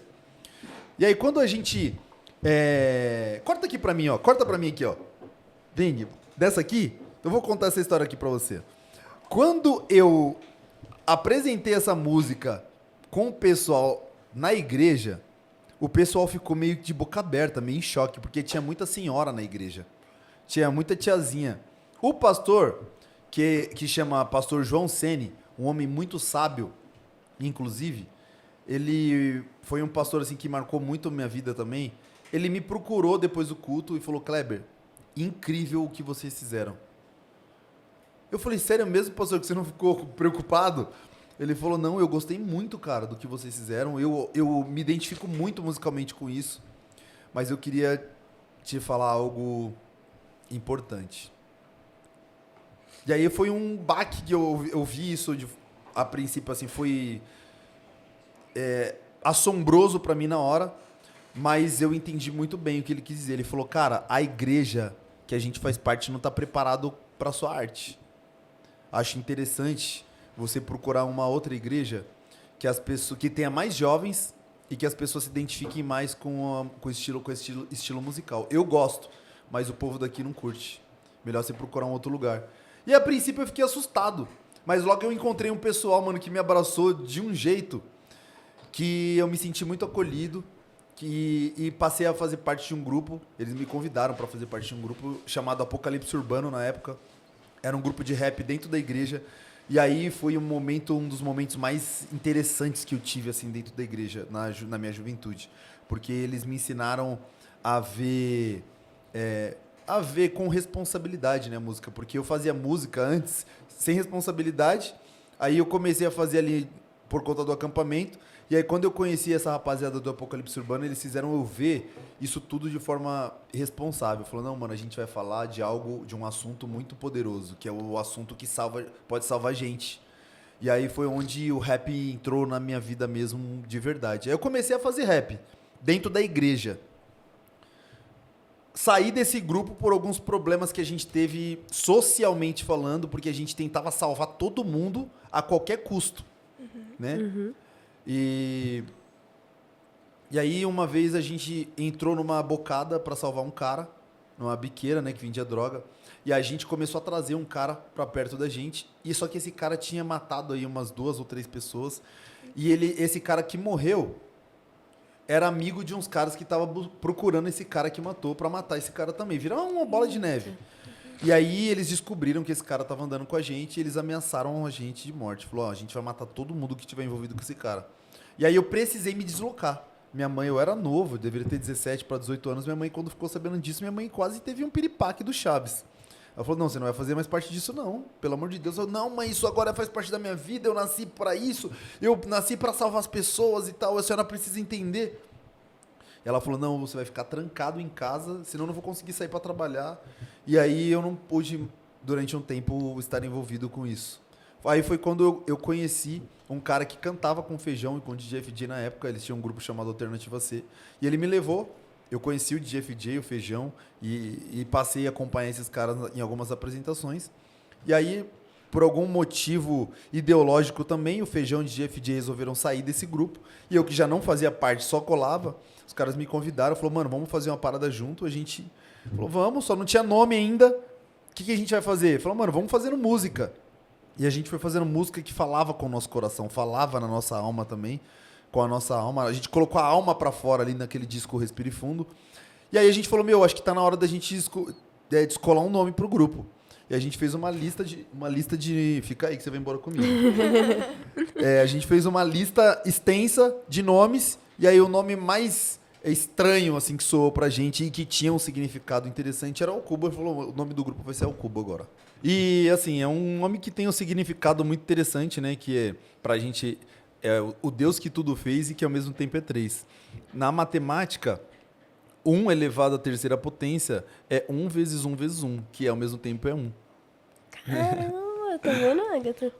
E aí, quando a gente... Corta aqui pra mim, ó. Corta pra mim aqui, ó. Vem, dessa aqui, eu vou contar essa história aqui pra você. Quando eu apresentei essa música com o pessoal na igreja, o pessoal ficou meio de boca aberta, meio em choque, porque tinha muita senhora na igreja. Tinha muita tiazinha. O pastor, que chama pastor João Ceni, um homem muito sábio, inclusive, ele foi um pastor assim que marcou muito a minha vida também. Ele me procurou depois do culto e falou: Kleber, incrível o que vocês fizeram. Eu falei: sério mesmo, pastor, que você não ficou preocupado? Ele falou: não, eu gostei muito, cara, do que vocês fizeram. Eu me identifico muito musicalmente com isso. Mas eu queria te falar algo importante. E aí foi um baque que eu vi isso, a princípio, assim, foi assombroso pra mim na hora, mas eu entendi muito bem o que ele quis dizer. Ele falou: cara, a igreja que a gente faz parte não tá preparado pra sua arte. Acho interessante você procurar uma outra igreja que tenha mais jovens e que as pessoas se identifiquem mais com estilo musical. Eu gosto, mas o povo daqui não curte. Melhor você procurar um outro lugar. E a princípio eu fiquei assustado, mas logo eu encontrei um pessoal, mano, que me abraçou de um jeito que eu me senti muito acolhido e passei a fazer parte de um grupo. Eles me convidaram para fazer parte de um grupo chamado Apocalipse Urbano na época. Era um grupo de rap dentro da igreja. E aí foi um dos momentos mais interessantes que eu tive assim dentro da igreja, na minha juventude. Porque eles me ensinaram a ver com responsabilidade, né, a música. Porque eu fazia música antes sem responsabilidade. Aí eu comecei a fazer ali por conta do acampamento. E aí quando eu conheci essa rapaziada do Apocalipse Urbano, eles fizeram eu ver isso tudo de forma responsável. Falou: não, mano, a gente vai falar de um assunto muito poderoso, que é o assunto que pode salvar a gente. E aí foi onde o rap entrou na minha vida mesmo, de verdade. Aí eu comecei a fazer rap dentro da igreja. Saí desse grupo por alguns problemas que a gente teve socialmente falando, porque a gente tentava salvar todo mundo a qualquer custo, né? Uhum. E aí uma vez a gente entrou numa bocada pra salvar um cara, numa biqueira, né, que vendia droga. E a gente começou a trazer um cara pra perto da gente. E só que esse cara tinha matado aí umas 2 ou 3 pessoas. E esse cara que morreu era amigo de uns caras que estavam procurando esse cara que matou pra matar esse cara também. Virou uma bola de neve. E aí eles descobriram que esse cara tava andando com a gente e eles ameaçaram a gente de morte. Falou: ó, a gente vai matar todo mundo que tiver envolvido com esse cara. E aí eu precisei me deslocar. Minha mãe, eu era novo, eu deveria ter 17 para 18 anos. Minha mãe, quando ficou sabendo disso, minha mãe quase teve um piripaque do Chaves. Ela falou: não, você não vai fazer mais parte disso, não. Pelo amor de Deus. Eu: não, mãe, isso agora faz parte da minha vida. Eu nasci para isso. Eu nasci para salvar as pessoas e tal. A senhora precisa entender. Ela falou: não, você vai ficar trancado em casa, senão eu não vou conseguir sair para trabalhar. E aí eu não pude, durante um tempo, estar envolvido com isso. Aí foi quando eu conheci um cara que cantava com o Feijão e com o DJ FJ na época. Eles tinham um grupo chamado Alternativa C. E ele me levou. Eu conheci o DJ FJ, o Feijão, e passei a acompanhar esses caras em algumas apresentações. E aí, por algum motivo ideológico também, o Feijão e o DJ FJ resolveram sair desse grupo. E eu, que já não fazia parte, só colava. Os caras me convidaram, falaram: mano, vamos fazer uma parada junto. A gente falou: vamos, só não tinha nome ainda. O que a gente vai fazer? Falou: mano, vamos fazendo música. E a gente foi fazendo música que falava com o nosso coração, falava na nossa alma também, com a nossa alma. A gente colocou a alma pra fora ali naquele disco Respire Fundo. E aí a gente falou: meu, acho que tá na hora da gente descolar um nome pro grupo. E a gente fez uma lista de... Fica aí que você vai embora comigo. A gente fez uma lista extensa de nomes. E aí o nome mais estranho assim que soou pra gente e que tinha um significado interessante era Alcuba. Ele falou: o nome do grupo vai ser Alcuba agora. E assim, é um nome que tem um significado muito interessante, né? Que é, pra gente, é o Deus que tudo fez e que ao mesmo tempo é 3. Na matemática, 1 elevado à terceira potência é 1 vezes 1 vezes 1, que ao mesmo tempo é 1. Caramba, tá vendo, Agatha?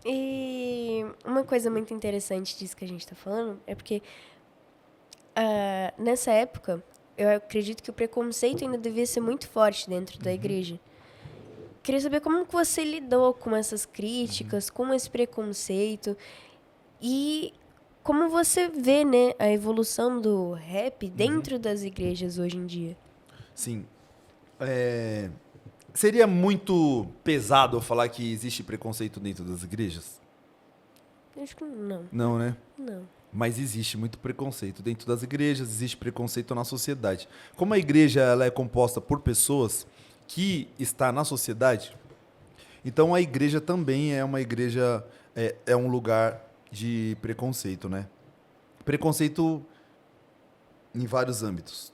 E uma coisa muito interessante disso que a gente tá falando é porque nessa época, eu acredito que o preconceito ainda devia ser muito forte dentro da igreja. Queria saber como que você lidou com essas críticas, com esse preconceito e como você vê, né, a evolução do rap dentro das igrejas hoje em dia. Sim. Seria muito pesado eu falar que existe preconceito dentro das igrejas? Acho que não. Não, né? Não. Mas existe muito preconceito dentro das igrejas, existe preconceito na sociedade. Como a igreja ela é composta por pessoas que estão na sociedade, então a igreja também é uma igreja, é um lugar de preconceito, né? Preconceito em vários âmbitos.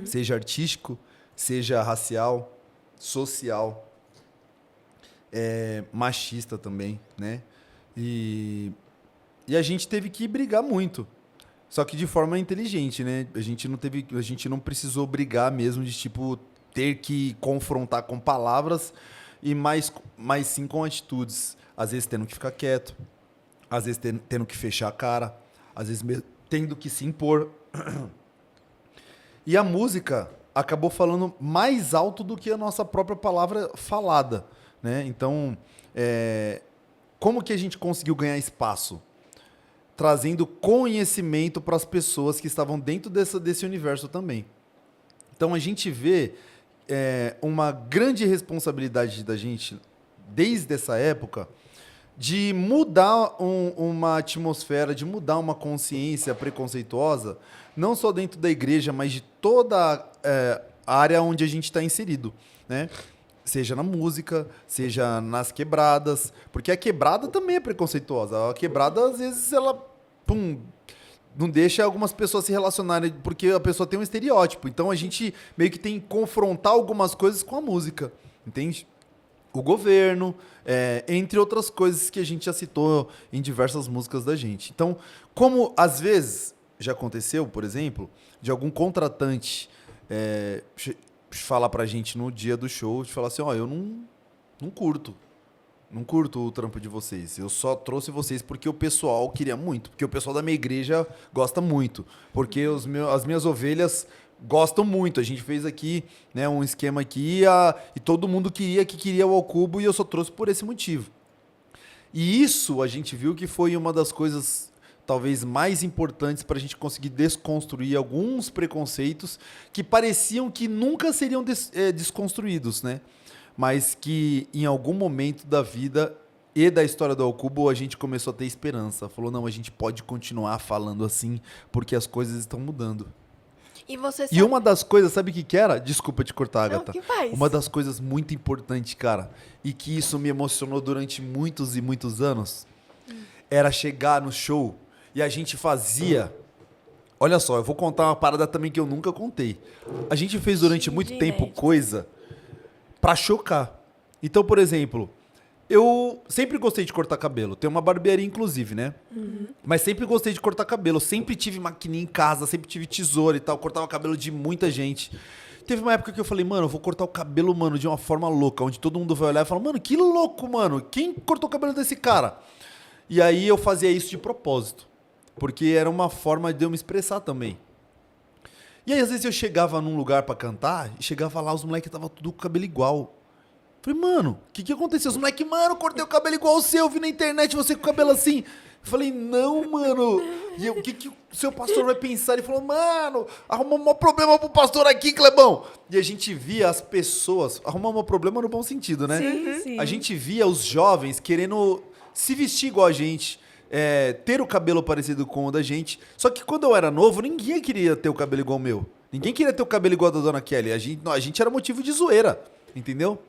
Seja artístico, seja racial, social, machista também, né? E a gente teve que brigar muito. Só que de forma inteligente, né? A gente não precisou brigar mesmo de tipo ter que confrontar com palavras e mais sim com atitudes. Às vezes tendo que ficar quieto, às vezes tendo que fechar a cara, às vezes tendo que se impor. E a música acabou falando mais alto do que a nossa própria palavra falada, né? Então, como que a gente conseguiu ganhar espaço? Trazendo conhecimento para as pessoas que estavam dentro desse universo também. Então, a gente vê uma grande responsabilidade da gente, desde essa época, de mudar uma atmosfera, de mudar uma consciência preconceituosa, não só dentro da igreja, mas de toda a área onde a gente está inserido, né? Seja na música, seja nas quebradas, porque a quebrada também é preconceituosa. A quebrada, às vezes, ela não deixa algumas pessoas se relacionarem, porque a pessoa tem um estereótipo. Então, a gente meio que tem que confrontar algumas coisas com a música, entende? O governo, entre outras coisas que a gente já citou em diversas músicas da gente. Então, como às vezes já aconteceu, por exemplo, de algum contratante falar pra gente no dia do show, de falar assim, eu não curto o trampo de vocês, eu só trouxe vocês porque o pessoal queria muito, porque o pessoal da minha igreja gosta muito, porque as minhas ovelhas gostam muito. A gente fez aqui, né, um esquema aqui e todo mundo queria o Ao Cubo e eu só trouxe por esse motivo. E isso a gente viu que foi uma das coisas talvez mais importantes para a gente conseguir desconstruir alguns preconceitos que pareciam que nunca seriam desconstruídos, né? Mas que em algum momento da vida e da história do Ao Cubo a gente começou a ter esperança. Falou, não, a gente pode continuar falando assim porque as coisas estão mudando. E uma das coisas, sabe o que era? Desculpa te cortar, Não, Agatha. que faz? Uma das coisas muito importantes, cara, e que isso me emocionou durante muitos e muitos anos, era chegar no show e a gente fazia... Olha só, eu vou contar uma parada também que eu nunca contei. A gente fez durante muito tempo inédito. coisa pra chocar. Então, por exemplo, eu sempre gostei de cortar cabelo. Tem uma barbearia, inclusive, né? Mas sempre gostei de cortar cabelo. Sempre tive maquininha em casa, sempre tive tesoura e tal. Cortava cabelo de muita gente. Teve uma época que eu falei, mano, eu vou cortar o cabelo, mano, de uma forma louca. Onde todo mundo vai olhar e falar, mano, que louco, mano. Quem cortou o cabelo desse cara? E aí eu fazia isso de propósito. Porque era uma forma de eu me expressar também. E aí, às vezes, eu chegava num lugar pra cantar e chegava lá, os moleques estavam tudo com o cabelo igual. Falei, mano, o que aconteceu? Os moleques, mano, cortei o cabelo igual o seu, vi na internet você com o cabelo assim. Eu falei, não, mano. E o que o seu pastor vai pensar? Ele falou, mano, arrumamos um problema pro pastor aqui, Clebão. E a gente via as pessoas, arrumamos um problema no bom sentido, né? Sim. A gente via os jovens querendo se vestir igual a gente, ter o cabelo parecido com o da gente. Só que quando eu era novo, ninguém queria ter o cabelo igual o meu. Ninguém queria ter o cabelo igual a da Dona Kelly. A gente era motivo de zoeira, entendeu?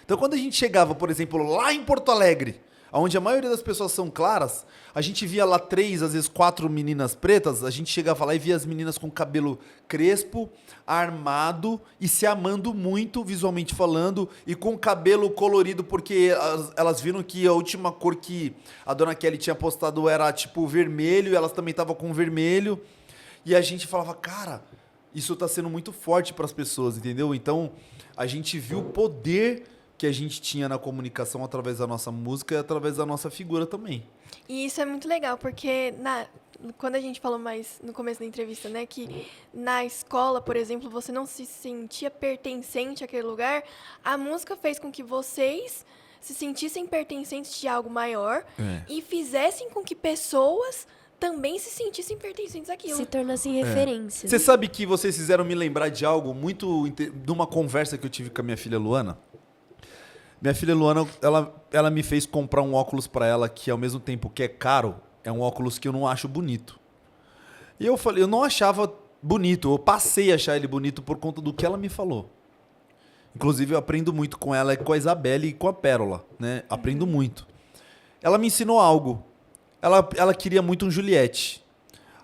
Então, quando a gente chegava, por exemplo, lá em Porto Alegre, onde a maioria das pessoas são claras, a gente via lá 3, às vezes 4 meninas pretas, a gente chegava lá e via as meninas com cabelo crespo, armado e se amando muito, visualmente falando, e com cabelo colorido, porque elas viram que a última cor que a Dona Kelly tinha postado era tipo vermelho, e elas também estavam com vermelho, e a gente falava, cara, isso tá sendo muito forte para as pessoas, entendeu? Então, a gente viu o poder que a gente tinha na comunicação através da nossa música e através da nossa figura também. E isso é muito legal, porque quando a gente falou mais no começo da entrevista, né, que na escola, por exemplo, você não se sentia pertencente àquele lugar, a música fez com que vocês se sentissem pertencentes de algo maior e fizessem com que pessoas também se sentissem pertencentes àquilo. Se tornassem referências. Você sabe que vocês fizeram me lembrar de algo muito... de uma conversa que eu tive com a minha filha Luana. Minha filha Luana, ela me fez comprar um óculos para ela que, ao mesmo tempo que é caro, é um óculos que eu não acho bonito. E eu falei, eu não achava bonito, eu passei a achar ele bonito por conta do que ela me falou. Inclusive, eu aprendo muito com ela, com a Isabelle e com a Pérola, né? Aprendo muito. Ela me ensinou algo. Ela queria muito um Juliette.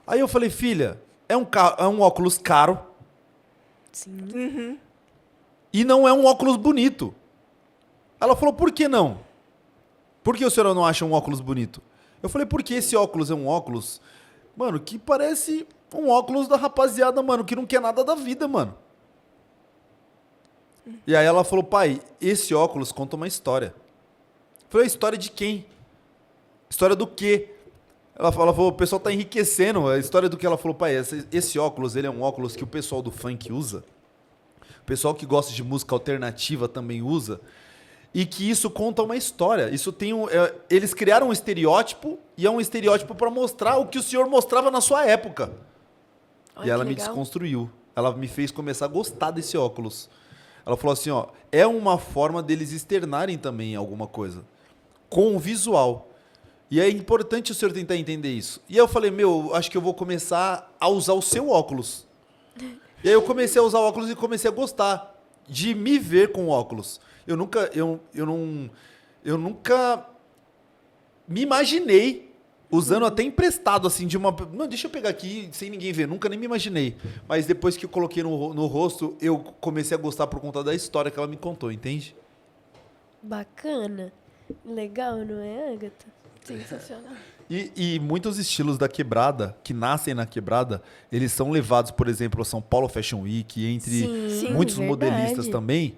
Aí eu falei, filha, é um óculos caro. Sim. E não é um óculos bonito. Ela falou, por que não? Por que a senhora não acha um óculos bonito? Eu falei, porque esse óculos é um óculos, mano, que parece um óculos da rapaziada, mano, que não quer nada da vida, mano. E aí ela falou, pai, esse óculos conta uma história. Eu falei, a história de quem? História do quê? Ela falou, o pessoal tá enriquecendo. A história do que ela falou, pai, esse óculos, ele é um óculos que o pessoal do funk usa. O pessoal que gosta de música alternativa também usa. E que isso conta uma história. Isso tem eles criaram um estereótipo e é um estereótipo para mostrar o que o senhor mostrava na sua época. Olha, e ela que me legal. desconstruiu. Ela me fez começar a gostar desse óculos. Ela falou assim, ó, é uma forma deles externarem também alguma coisa. Com o visual. E é importante o senhor tentar entender isso. E aí eu falei, acho que eu vou começar a usar o seu óculos. E aí eu comecei a usar o óculos e comecei a gostar de me ver com óculos. Eu nunca me imaginei usando até emprestado, assim, de uma... Não, deixa eu pegar aqui sem ninguém ver. Nunca nem me imaginei. Mas depois que eu coloquei no rosto, eu comecei a gostar por conta da história que ela me contou, entende? Bacana. Legal, não é, Agatha? Sensacional. E muitos estilos da quebrada, que nascem na quebrada, eles são levados, por exemplo, a São Paulo Fashion Week, entre Sim, muitos verdade. modelistas também,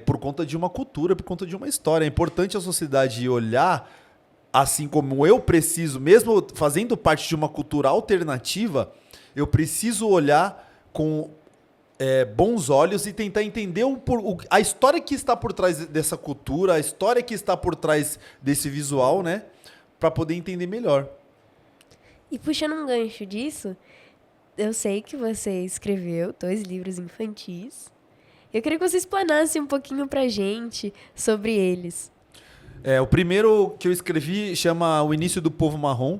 por conta de uma cultura, por conta de uma história. É importante a sociedade olhar, assim como eu preciso, mesmo fazendo parte de uma cultura alternativa, eu preciso olhar com bons olhos e tentar entender a história que está por trás dessa cultura, a história que está por trás desse visual, né? Para poder entender melhor. E puxando um gancho disso, eu sei que você escreveu 2 livros infantis. Eu queria que você explanasse um pouquinho pra gente sobre eles. O primeiro que eu escrevi chama O Início do Povo Marrom,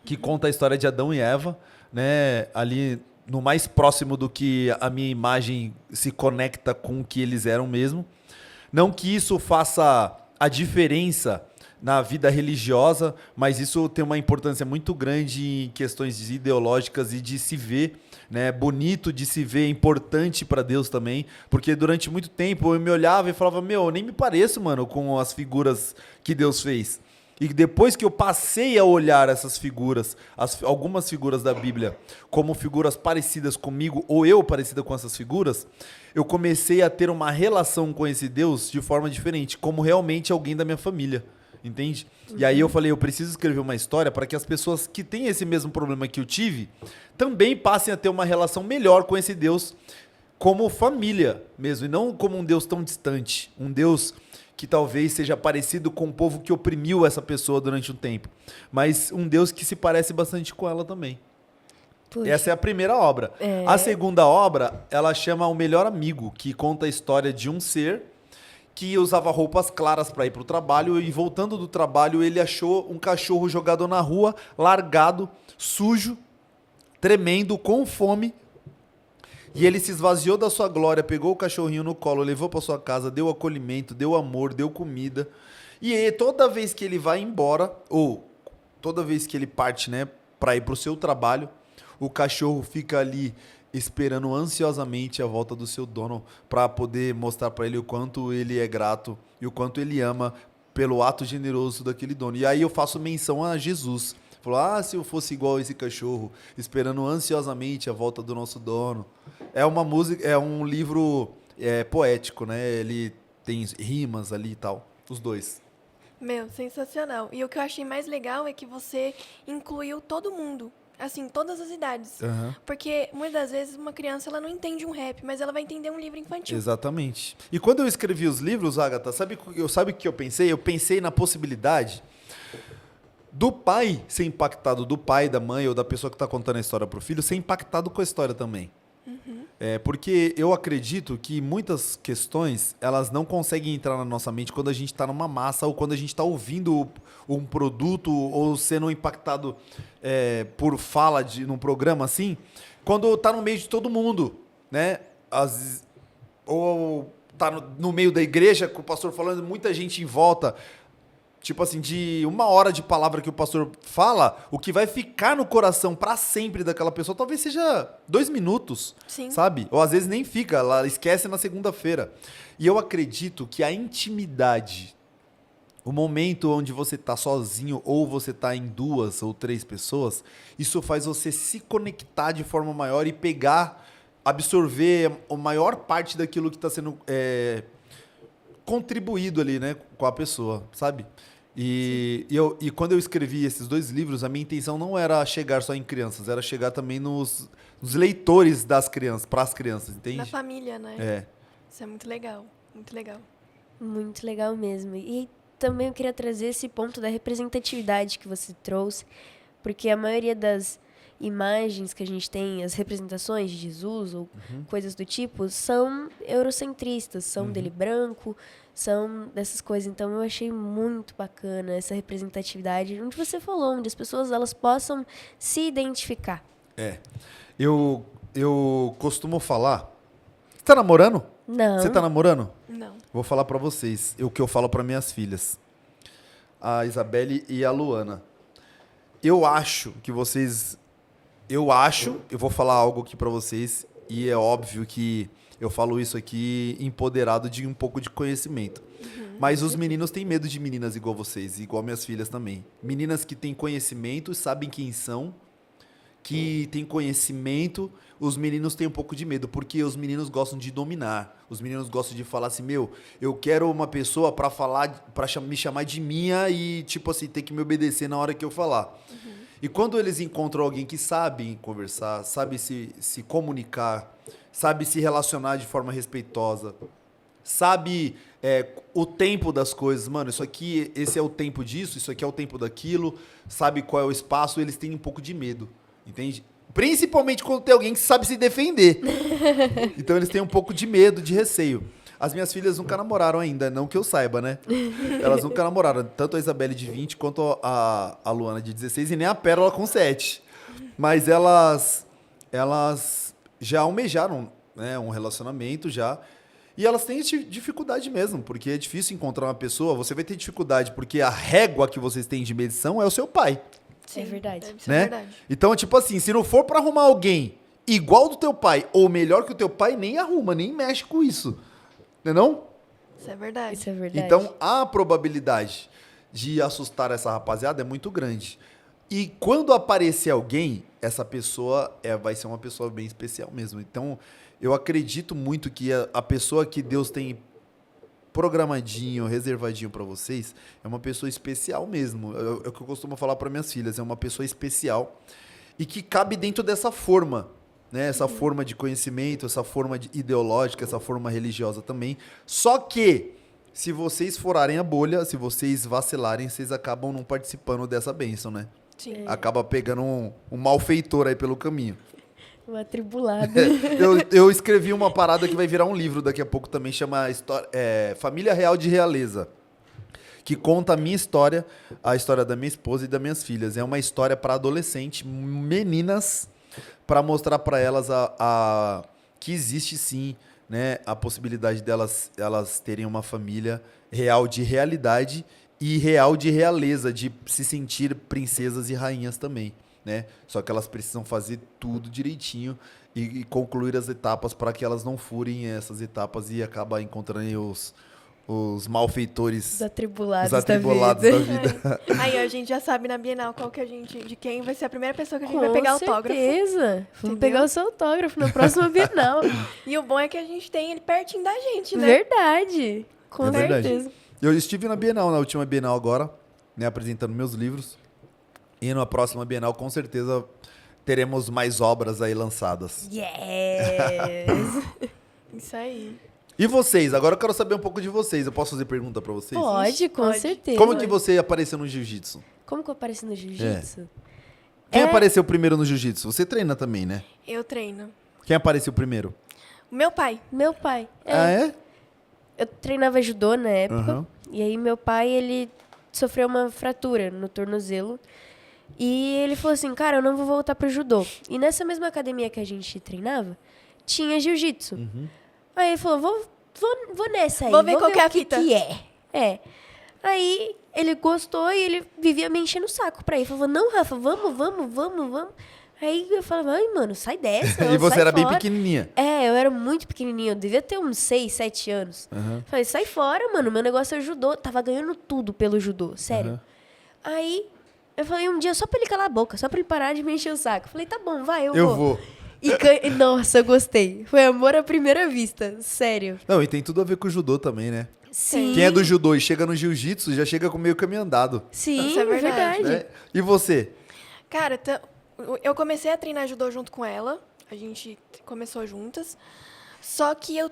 que conta a história de Adão e Eva, né? Ali no mais próximo do que a minha imagem se conecta com o que eles eram mesmo. Não que isso faça a diferença na vida religiosa, mas isso tem uma importância muito grande em questões ideológicas e de se ver, né, bonito, de se ver importante para Deus também, porque durante muito tempo eu me olhava e falava, eu nem me pareço, mano, com as figuras que Deus fez. E depois que eu passei a olhar essas figuras, algumas figuras da Bíblia, como figuras parecidas comigo, ou eu parecida com essas figuras, eu comecei a ter uma relação com esse Deus de forma diferente, como realmente alguém da minha família. Entende? E aí eu falei, eu preciso escrever uma história para que as pessoas que têm esse mesmo problema que eu tive também passem a ter uma relação melhor com esse Deus como família mesmo, e não como um Deus tão distante, um Deus que talvez seja parecido com o povo que oprimiu essa pessoa durante um tempo, mas um Deus que se parece bastante com ela também. Puxa. Essa é a primeira obra. A segunda obra, ela chama O Melhor Amigo, que conta a história de um ser que usava roupas claras para ir para o trabalho e voltando do trabalho ele achou um cachorro jogado na rua, largado, sujo, tremendo, com fome. E ele se esvaziou da sua glória, pegou o cachorrinho no colo, levou para sua casa, deu acolhimento, deu amor, deu comida. E aí, toda vez que ele vai embora, ou toda vez que ele parte, né, para ir para o seu trabalho, o cachorro fica ali esperando ansiosamente a volta do seu dono para poder mostrar para ele o quanto ele é grato e o quanto ele ama pelo ato generoso daquele dono. E aí eu faço menção a Jesus. Falo, se eu fosse igual esse cachorro, esperando ansiosamente a volta do nosso dono. É uma música, é um livro poético, né? Ele tem rimas ali e tal. Os dois. Meu, sensacional. E o que eu achei mais legal é que você incluiu todo mundo. Assim, todas as idades. Aham. Porque, muitas das vezes, uma criança ela não entende um rap, mas ela vai entender um livro infantil. Exatamente. E quando eu escrevi os livros, Agatha, sabe o que eu pensei? Eu pensei na possibilidade do pai ser impactado, do pai, da mãe ou da pessoa que está contando a história para o filho, ser impactado com a história também. Porque eu acredito que muitas questões, elas não conseguem entrar na nossa mente quando a gente está numa massa ou quando a gente está ouvindo um produto ou sendo impactado por fala num programa assim, quando está no meio de todo mundo, né? Ou está no meio da igreja, com o pastor falando, muita gente em volta. Tipo assim, de 1 hora de palavra que o pastor fala, o que vai ficar no coração pra sempre daquela pessoa talvez seja 2 minutos, Sim. sabe? Ou às vezes nem fica, ela esquece na segunda-feira. E eu acredito que a intimidade, o momento onde você tá sozinho ou você tá em 2 ou 3 pessoas, isso faz você se conectar de forma maior e pegar, absorver a maior parte daquilo que está sendo contribuído ali, né, com a pessoa, sabe? E quando eu escrevi esses 2 livros, a minha intenção não era chegar só em crianças, era chegar também nos leitores das crianças, para as crianças, entende? Na família, né? É. Isso é muito legal. Muito legal. Muito legal mesmo. E também eu queria trazer esse ponto da representatividade que você trouxe, porque a maioria das imagens que a gente tem, as representações de Jesus ou coisas do tipo, são eurocentristas, são dele branco, são dessas coisas. Então eu achei muito bacana essa representatividade, onde você falou, onde as pessoas elas possam se identificar. Eu costumo falar... Você tá namorando? Não. Você tá namorando? Não. Vou falar pra vocês o que eu falo pra minhas filhas. A Isabelle e a Luana. Eu acho que vocês... Eu vou falar algo aqui pra vocês, e é óbvio que eu falo isso aqui empoderado de um pouco de conhecimento. Mas os meninos têm medo de meninas igual vocês, igual minhas filhas também. Meninas que têm conhecimento, sabem quem são, que têm conhecimento, os meninos têm um pouco de medo, porque os meninos gostam de dominar. Os meninos gostam de falar assim, eu quero uma pessoa pra me chamar de minha e, tipo assim, ter que me obedecer na hora que eu falar. E quando eles encontram alguém que sabe conversar, sabe se comunicar, sabe se relacionar de forma respeitosa, sabe o tempo das coisas, mano, esse é o tempo disso, isso aqui é o tempo daquilo, sabe qual é o espaço, eles têm um pouco de medo, entende? Principalmente quando tem alguém que sabe se defender. Então eles têm um pouco de medo, de receio. As minhas filhas nunca namoraram ainda, não que eu saiba, né? Elas nunca namoraram, tanto a Isabelle de 20 quanto a Luana de 16 e nem a Pérola com 7. Mas elas já almejaram, né, um relacionamento já. E elas têm dificuldade mesmo, porque é difícil encontrar uma pessoa. Você vai ter dificuldade porque a régua que vocês têm de medição é o seu pai. É verdade. Deve ser Né? verdade. Então, tipo assim, se não for pra arrumar alguém igual do teu pai ou melhor que o teu pai, nem arruma, nem mexe com isso. Não é não? Isso é verdade. Isso é verdade. Então, a probabilidade de assustar essa rapaziada é muito grande. E quando aparecer alguém, essa pessoa vai ser uma pessoa bem especial mesmo. Então, eu acredito muito que a pessoa que Deus tem programadinho, reservadinho pra vocês, é uma pessoa especial mesmo. É o que eu costumo falar para minhas filhas, é uma pessoa especial e que cabe dentro dessa forma, né? Essa forma de conhecimento, essa forma ideológica, essa forma religiosa também. Só que, se vocês furarem a bolha, se vocês vacilarem, vocês acabam não participando dessa bênção, né? Sim. Acaba pegando um malfeitor aí pelo caminho. Um atribulado. Eu escrevi uma parada que vai virar um livro daqui a pouco também, chama Família Real de Realeza, que conta a minha história, a história da minha esposa e das minhas filhas. É uma história para adolescente, meninas, para mostrar para elas que existe sim, né, a possibilidade delas terem uma família real de realidade e real de realeza, de se sentir princesas e rainhas também, né? Só que elas precisam fazer tudo direitinho e concluir as etapas para que elas não furem essas etapas e acabam encontrando aí os malfeitores, Os atribulados, os atribulados da vida. Aí a gente já sabe na Bienal de quem vai ser a primeira pessoa que a gente vai pegar autógrafo. Com certeza. Vamos Entendeu? pegar o seu autógrafo na próxima Bienal. E o bom é que a gente tem ele pertinho da gente, né? Verdade. Com É verdade. certeza. Eu estive na Bienal, na última Bienal agora, né, apresentando meus livros. E na próxima Bienal, com certeza, teremos mais obras aí lançadas. Yes! Isso aí. E vocês? Agora eu quero saber um pouco de vocês. Eu posso fazer pergunta pra vocês? Pode, com Pode. certeza. Como que você apareceu no jiu-jitsu? Como que eu apareci no jiu-jitsu? Quem É. apareceu primeiro no jiu-jitsu? Você treina também, né? Eu treino. Quem apareceu primeiro? O meu pai. Meu pai. Ah, é? Eu treinava judô na época. Aham. E aí meu pai, ele sofreu uma fratura no tornozelo. E ele falou assim, cara, eu não vou voltar pro judô. E nessa mesma academia que a gente treinava, tinha jiu-jitsu. Aí ele falou, vou nessa aí. Vou ver qual que é a o que fita. que é. É. Aí ele gostou e ele vivia me enchendo o saco pra ir. Falava, não, Rafa, vamos. Aí eu falava, ai, mano, sai dessa. E você sai era bem fora. pequenininha. É, eu era muito pequenininha. Eu devia ter uns 6, 7 anos. Aham. Falei, sai fora, mano. Meu negócio é judô. Tava ganhando tudo pelo judô, sério. Aham. Aí eu falei um dia só pra ele calar a boca, só pra ele parar de me encher o saco. Falei, tá bom, vai, eu Eu vou. vou. E nossa, eu gostei. Foi amor à primeira vista, sério. Não, e tem tudo a ver com o judô também, né? Sim. Quem é do judô e chega no jiu-jitsu já chega com meio caminho andado. Sim, Isso é verdade. Né? E você? Cara, eu comecei a treinar judô junto com ela. A gente começou juntas. Só que eu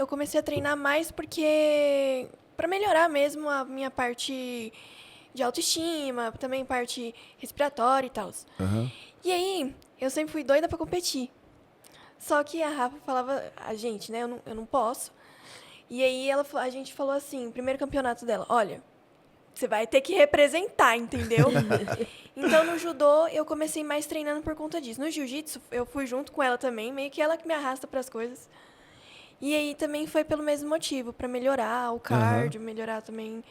comecei a treinar mais porque pra melhorar mesmo a minha parte de autoestima, também parte respiratória e tal. Aham. E aí, eu sempre fui doida pra competir. Só que a Rafa falava, a gente, né, eu não posso. E aí a gente falou assim, primeiro campeonato dela, olha, você vai ter que representar, entendeu? Então, no judô, eu comecei mais treinando por conta disso. No jiu-jitsu, eu fui junto com ela também, meio que ela que me arrasta pras coisas. E aí também foi pelo mesmo motivo, pra melhorar o cardio, melhorar também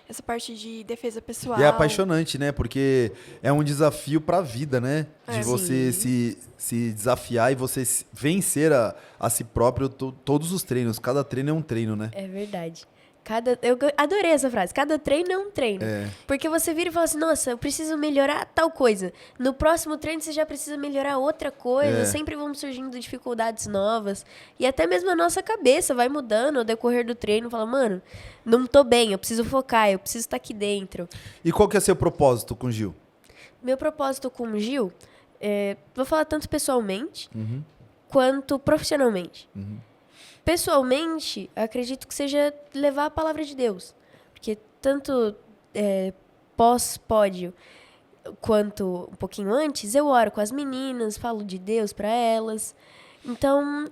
essa parte de defesa pessoal. E é apaixonante, né? Porque é um desafio pra vida, né? De É. você se desafiar e você vencer a si próprio todos os treinos. Cada treino é um treino, né? É verdade. Eu adorei essa frase. Cada treino é um treino. É. Porque você vira e fala assim, nossa, eu preciso melhorar tal coisa. No próximo treino você já precisa melhorar outra coisa. É. Sempre vão surgindo dificuldades novas. E até mesmo a nossa cabeça vai mudando ao decorrer do treino. Fala, mano, não tô bem, eu preciso focar, eu preciso estar aqui dentro. E qual que é seu propósito com o Gil? Meu propósito com o Gil, vou falar tanto pessoalmente quanto profissionalmente. Pessoalmente, acredito que seja levar a palavra de Deus. Porque tanto pós-pódio quanto um pouquinho antes, eu oro com as meninas, falo de Deus para elas. Então,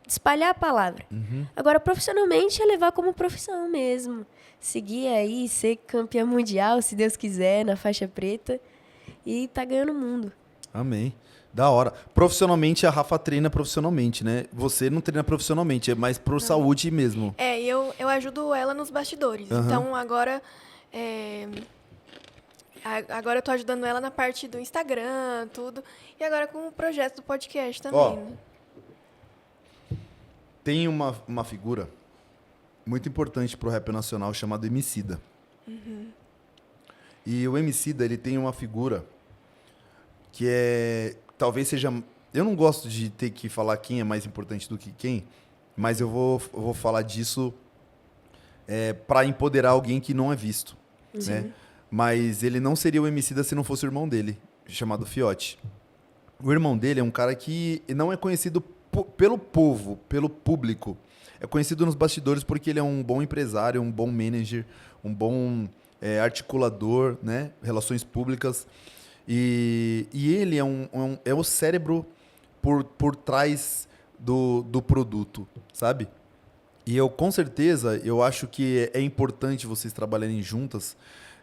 espalhar a palavra. Agora, profissionalmente, é levar como profissão mesmo. Seguir aí, ser campeã mundial, se Deus quiser, na faixa preta. E tá ganhando o mundo. Amém. Da hora. Profissionalmente, a Rafa treina profissionalmente, né? Você não treina profissionalmente, é mais por saúde mesmo. Eu ajudo ela nos bastidores. Aham. Então, agora eu tô ajudando ela na parte do Instagram, tudo. E agora com o projeto do podcast também, Ó, né? Tem uma figura muito importante pro rap nacional chamado Emicida. E o Emicida, ele tem uma figura que talvez seja... Eu não gosto de ter que falar quem é mais importante do que quem, mas eu vou falar disso para empoderar alguém que não é visto, né? Mas ele não seria o Emicida se não fosse o irmão dele, chamado Fiote. O irmão dele é um cara que não é conhecido pelo povo, pelo público. É conhecido nos bastidores porque ele é um bom empresário, um bom manager, um bom articulador, né? Relações públicas. E ele é o cérebro por trás do produto, sabe? E com certeza, eu acho que é importante vocês trabalharem juntas,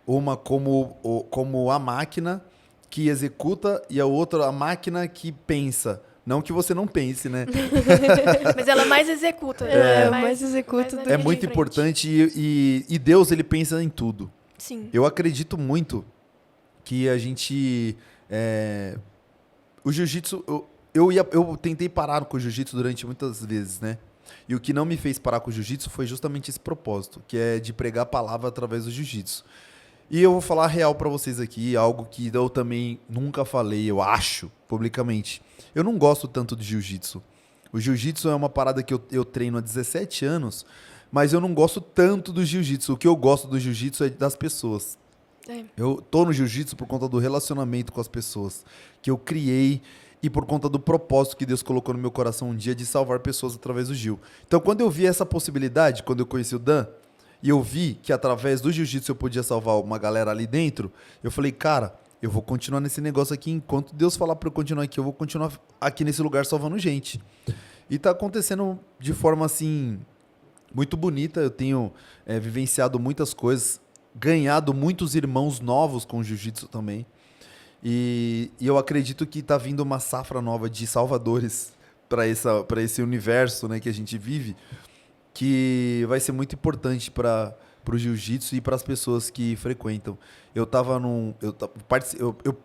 uma como a máquina que executa e a outra a máquina que pensa. Não que você não pense, né? Mas ela mais executa. mais executa na do É linha muito de frente. importante e Deus, ele pensa em tudo. Sim. Eu acredito muito que a gente... o jiu-jitsu... Eu tentei parar com o jiu-jitsu durante muitas vezes, né? E o que não me fez parar com o jiu-jitsu foi justamente esse propósito, que é de pregar a palavra através do jiu-jitsu. E eu vou falar real pra vocês aqui, algo que eu também nunca falei, eu acho, publicamente. Eu não gosto tanto de jiu-jitsu. O jiu-jitsu é uma parada que eu treino há 17 anos, mas eu não gosto tanto do jiu-jitsu. O que eu gosto do jiu-jitsu é das pessoas. É. Eu tô no jiu-jitsu por conta do relacionamento com as pessoas que eu criei e por conta do propósito que Deus colocou no meu coração um dia de salvar pessoas através do Gil. Então, quando eu vi essa possibilidade, quando eu conheci o Dan, e eu vi que através do jiu-jitsu eu podia salvar uma galera ali dentro, eu falei, cara, eu vou continuar nesse negócio aqui. Enquanto Deus falar pra eu continuar aqui, eu vou continuar aqui nesse lugar salvando gente. E tá acontecendo de forma, assim, muito bonita. Eu tenho vivenciado muitas coisas, ganhado muitos irmãos novos com o jiu-jitsu também. E eu acredito que tá vindo uma safra nova de salvadores para esse universo, né, que a gente vive, que vai ser muito importante para o jiu-jitsu e para as pessoas que frequentam. Eu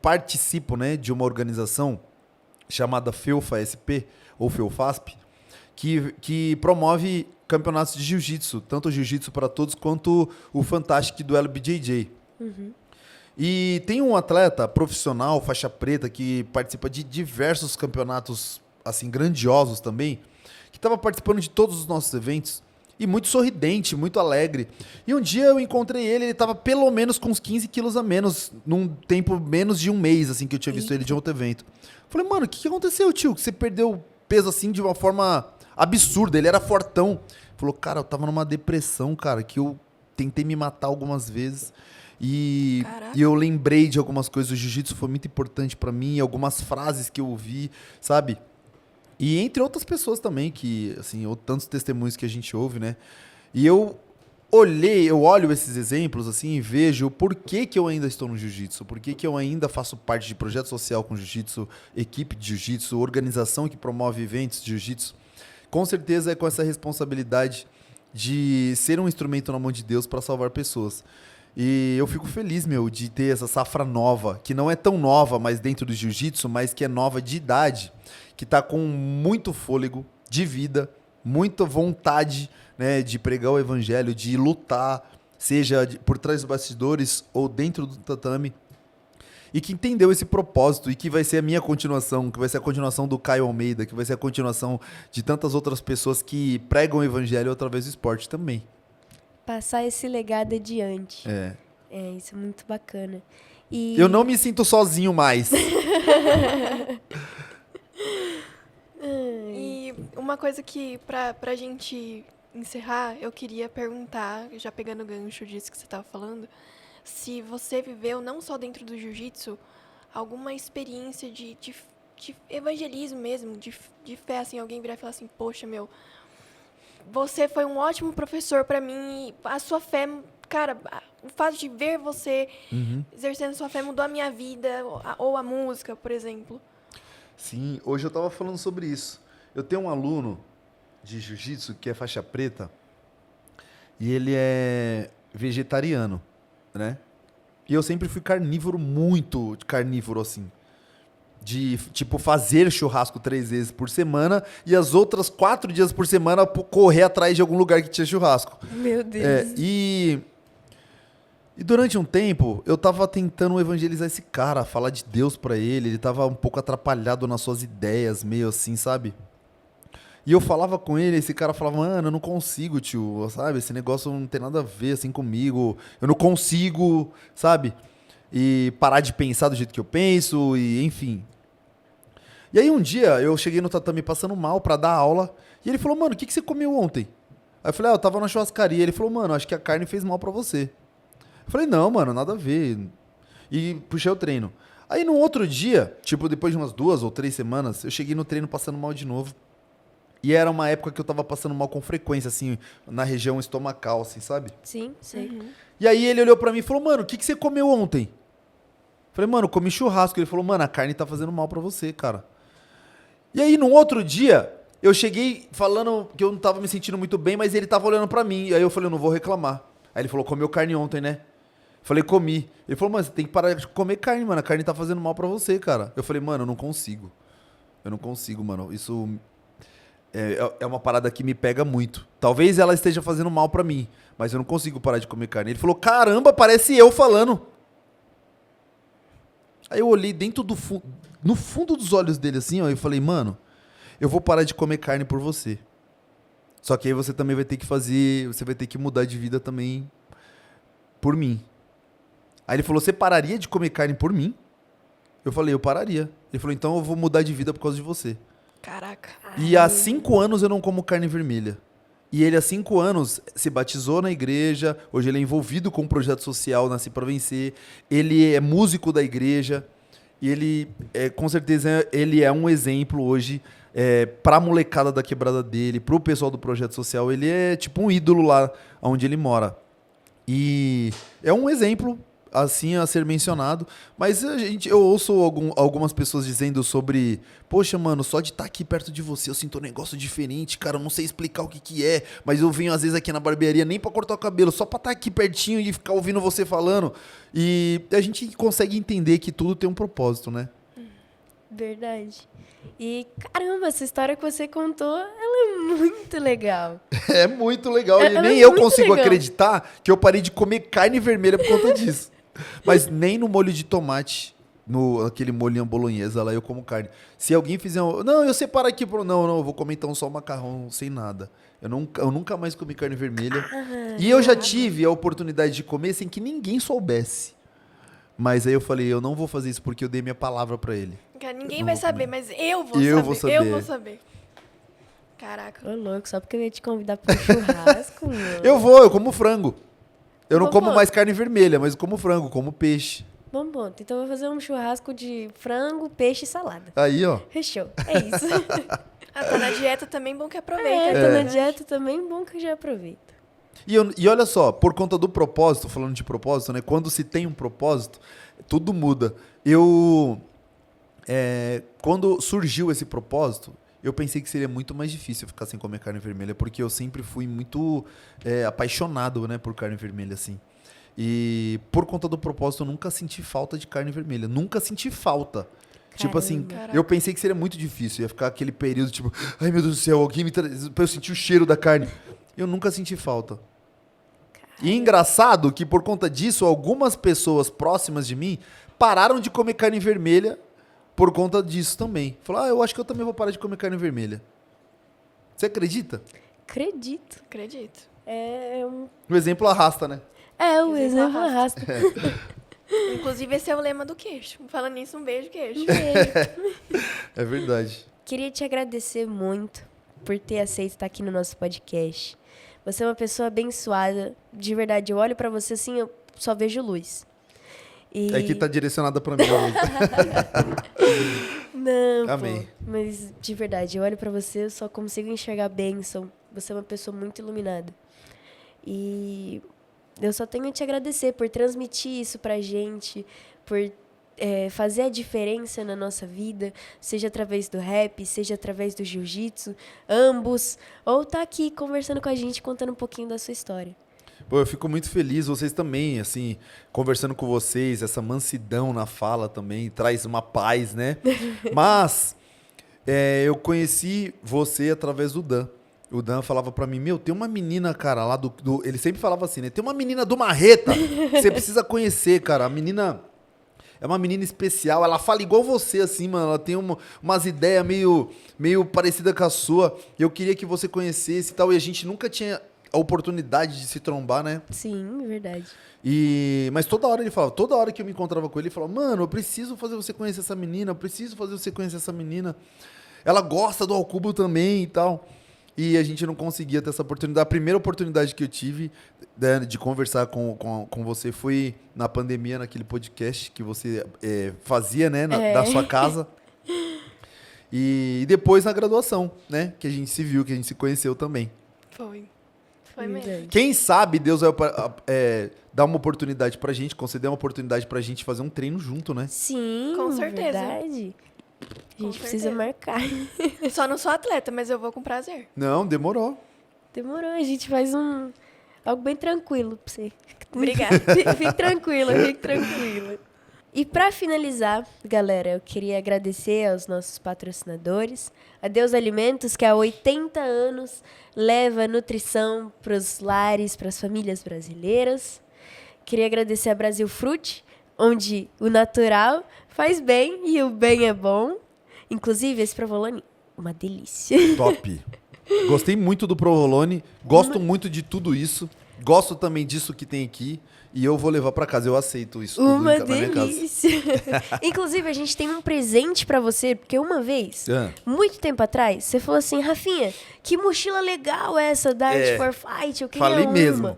participo, né, de uma organização chamada FEUFA-SP, ou FEUFASP, que promove campeonatos de jiu-jitsu, tanto o jiu-jitsu para todos quanto o Fantastic Duelo BJJ. E tem um atleta profissional, faixa preta, que participa de diversos campeonatos assim grandiosos também, que estava participando de todos os nossos eventos, e muito sorridente, muito alegre. E um dia eu encontrei ele estava pelo menos com uns 15 quilos a menos, num tempo menos de um mês, assim, que eu tinha visto ele de outro evento. Falei, mano, o que aconteceu, tio? Que você perdeu peso assim de uma forma absurda, ele era fortão. Falou, cara, eu tava numa depressão, cara, que eu tentei me matar algumas vezes. E eu lembrei de algumas coisas. O jiu-jitsu foi muito importante pra mim, algumas frases que eu ouvi, sabe? E entre outras pessoas também, que, assim, tantos testemunhos que a gente ouve, né? E eu olho esses exemplos, assim, e vejo por que eu ainda estou no jiu-jitsu, por que eu ainda faço parte de projeto social com jiu-jitsu, equipe de jiu-jitsu, organização que promove eventos de jiu-jitsu. Com certeza é com essa responsabilidade de ser um instrumento na mão de Deus para salvar pessoas. E eu fico feliz, de ter essa safra nova, que não é tão nova, mas dentro do jiu-jitsu, mas que é nova de idade, que tá com muito fôlego de vida, muita vontade, né, de pregar o evangelho, de lutar, seja por trás dos bastidores ou dentro do tatame, e que entendeu esse propósito e que vai ser a minha continuação, que vai ser a continuação do Caio Almeida, que vai ser a continuação de tantas outras pessoas que pregam o evangelho através do esporte também. Passar esse legado adiante. É, isso é muito bacana. E... eu não me sinto sozinho mais. E uma coisa que, pra gente encerrar, eu queria perguntar, já pegando o gancho disso que você estava falando, se você viveu, não só dentro do jiu-jitsu, alguma experiência de evangelismo mesmo, de fé, assim, alguém virar e falar assim, poxa, você foi um ótimo professor pra mim, a sua fé, cara, o fato de ver você exercendo sua fé mudou a minha vida, ou a música, por exemplo. Sim, hoje eu tava falando sobre isso. Eu tenho um aluno de jiu-jitsu que é faixa preta e ele é vegetariano, né? E eu sempre fui carnívoro, muito carnívoro, assim. De, tipo, fazer churrasco 3 vezes por semana e as outras 4 dias por semana correr atrás de algum lugar que tinha churrasco. Meu Deus. E durante um tempo, eu tava tentando evangelizar esse cara, falar de Deus pra ele. Ele tava um pouco atrapalhado nas suas ideias, meio assim, sabe? E eu falava com ele, esse cara falava, mano, eu não consigo, tio, sabe? Esse negócio não tem nada a ver, assim, comigo. Eu não consigo, sabe? E parar de pensar do jeito que eu penso, e enfim. E aí um dia, eu cheguei no tatame passando mal pra dar aula, e ele falou, mano, o que você comeu ontem? Aí eu falei, eu tava na churrascaria. Ele falou, mano, acho que a carne fez mal pra você. Eu falei, não, mano, nada a ver. E puxei o treino. Aí no outro dia, tipo, depois de umas 2 ou 3 semanas, eu cheguei no treino passando mal de novo. E era uma época que eu tava passando mal com frequência, assim, na região estomacal, assim, sabe? Sim, sei. E aí ele olhou pra mim e falou, mano, o que você comeu ontem? Eu falei, mano, eu comi churrasco. Ele falou, mano, a carne tá fazendo mal pra você, cara. E aí no outro dia, eu cheguei falando que eu não tava me sentindo muito bem, mas ele tava olhando pra mim. E aí eu falei, eu não vou reclamar. Aí ele falou, comeu carne ontem, né? Eu falei, comi. Ele falou, mano, você tem que parar de comer carne, mano. A carne tá fazendo mal pra você, cara. Eu falei, mano, eu não consigo. Eu não consigo, mano. Isso é uma parada que me pega muito. Talvez ela esteja fazendo mal pra mim, mas eu não consigo parar de comer carne. Ele falou, caramba, parece eu falando. Aí eu olhei no fundo dos olhos dele assim, ó, e falei, mano, eu vou parar de comer carne por você. Só que aí você também vai ter que fazer, você vai ter que mudar de vida também por mim. Aí ele falou, você pararia de comer carne por mim? Eu falei, eu pararia. Ele falou, então eu vou mudar de vida por causa de você. Caraca. E há 5 anos eu não como carne vermelha. E ele há 5 anos se batizou na igreja, hoje ele é envolvido com um projeto social, Nasci Pra Vencer, ele é músico da igreja, e ele, com certeza, ele é um exemplo hoje pra molecada da quebrada dele, pro pessoal do projeto social, ele é tipo um ídolo lá onde ele mora. E é um exemplo assim a ser mencionado, mas eu ouço algumas pessoas dizendo sobre, poxa, mano, só de estar aqui perto de você eu sinto um negócio diferente, cara, eu não sei explicar o que é, mas eu venho às vezes aqui na barbearia nem pra cortar o cabelo, só pra estar aqui pertinho e ficar ouvindo você falando, e a gente consegue entender que tudo tem um propósito, né? Verdade. E, caramba, essa história que você contou, ela é muito legal. É muito legal, e Ela nem é eu muito consigo legal. acreditar que eu parei de comer carne vermelha por conta disso. Mas nem no molho de tomate, aquele molhinho bolonhesa lá, eu como carne. Se alguém fizer não, eu separo aqui, não, eu vou comer então só macarrão sem nada. Eu nunca mais comi carne vermelha. E eu já tive a oportunidade de comer sem que ninguém soubesse. Mas aí eu falei, eu não vou fazer isso porque eu dei minha palavra pra ele. Cara, ninguém Não vai vou saber, comer. mas eu vou Eu saber. vou saber. Eu vou saber. Caraca. Ô, louco, só porque eu ia te convidar pro churrasco, mano. Eu como frango. Eu não Bom como ponto. mais carne vermelha, mas eu como frango, como peixe. Bom ponto. Então eu vou fazer um churrasco de frango, peixe e salada. Aí, ó. Fechou. É isso. Ah, tá na dieta também, bom que aproveita. Tô né? na dieta também, bom que eu já aproveito. E olha só, por conta do propósito, falando de propósito, né? Quando se tem um propósito, tudo muda. Quando surgiu esse propósito, eu pensei que seria muito mais difícil ficar sem comer carne vermelha, porque eu sempre fui muito apaixonado, né, por carne vermelha, assim. E por conta do propósito, eu nunca senti falta de carne vermelha. Nunca senti falta. Tipo assim, Caraca. eu pensei que seria muito difícil. Ia ficar aquele período, tipo, ai meu Deus do céu, alguém me traz pra eu sentir o cheiro da carne. Eu nunca senti falta. E engraçado que por conta disso, algumas pessoas próximas de mim pararam de comer carne vermelha por conta disso também. Falaram, eu acho que eu também vou parar de comer carne vermelha. Você acredita? Acredito. Acredito. O exemplo arrasta, né? O exemplo arrasta. Inclusive, esse é o lema do queixo. Falando nisso, um beijo, queixo. É verdade. Queria te agradecer muito por ter aceito estar aqui no nosso podcast. Você é uma pessoa abençoada. De verdade, eu olho pra você assim, eu só vejo luz. E... É que tá direcionada pra mim. Não, Amém. pô. Mas, de verdade, eu olho pra você, eu só consigo enxergar bênção. Você é uma pessoa muito iluminada. E eu só tenho a te agradecer por transmitir isso pra gente, por fazer a diferença na nossa vida, seja através do rap, seja através do jiu-jitsu, ambos, ou tá aqui conversando com a gente, contando um pouquinho da sua história. Pô, eu fico muito feliz, vocês também, assim, conversando com vocês, essa mansidão na fala também traz uma paz, né? Mas eu conheci você através do Dan. O Dan falava pra mim, tem uma menina, cara, lá ele sempre falava assim, né? Tem uma menina do Marreta que você precisa conhecer, cara. A menina é uma menina especial, ela fala igual você, assim, mano. Ela tem umas ideias meio parecidas com a sua. Eu queria que você conhecesse e tal, e a gente nunca tinha a oportunidade de se trombar, né? Sim, verdade. Mas toda hora ele falava, toda hora que eu me encontrava com ele, ele falava, mano, eu preciso fazer você conhecer essa menina, eu preciso fazer você conhecer essa menina. Ela gosta do Alcubo também e tal. E a gente não conseguia ter essa oportunidade. A primeira oportunidade que eu tive de conversar com você foi na pandemia, naquele podcast que você fazia, né, da sua casa. E depois na graduação, né, que a gente se viu, que a gente se conheceu também. Foi mesmo. Verdade. Quem sabe Deus vai dar uma oportunidade pra gente, conceder uma oportunidade pra gente fazer um treino junto, né? Sim, Com certeza. verdade. A gente Com precisa certeza. marcar. Só não sou atleta, mas eu vou com prazer. Não, demorou. Demorou, a gente faz algo bem tranquilo pra você. Obrigada. Fique tranquila. E pra finalizar, galera, eu queria agradecer aos nossos patrocinadores, a Deus Alimentos, que há 80 anos leva nutrição pros lares, pras famílias brasileiras. Queria agradecer a Brasil Fruit, onde o natural faz bem e o bem é bom. Inclusive, esse provolone, uma delícia. Top. Gostei muito do provolone, gosto muito de tudo isso, gosto também disso que tem aqui e eu vou levar pra casa, eu aceito isso tudo Uma na minha casa. delícia. Inclusive, a gente tem um presente pra você, porque uma vez, Ah. muito tempo atrás, você falou assim, Rafinha, que mochila legal essa da Art for Fight, eu queria Falei uma. mesmo.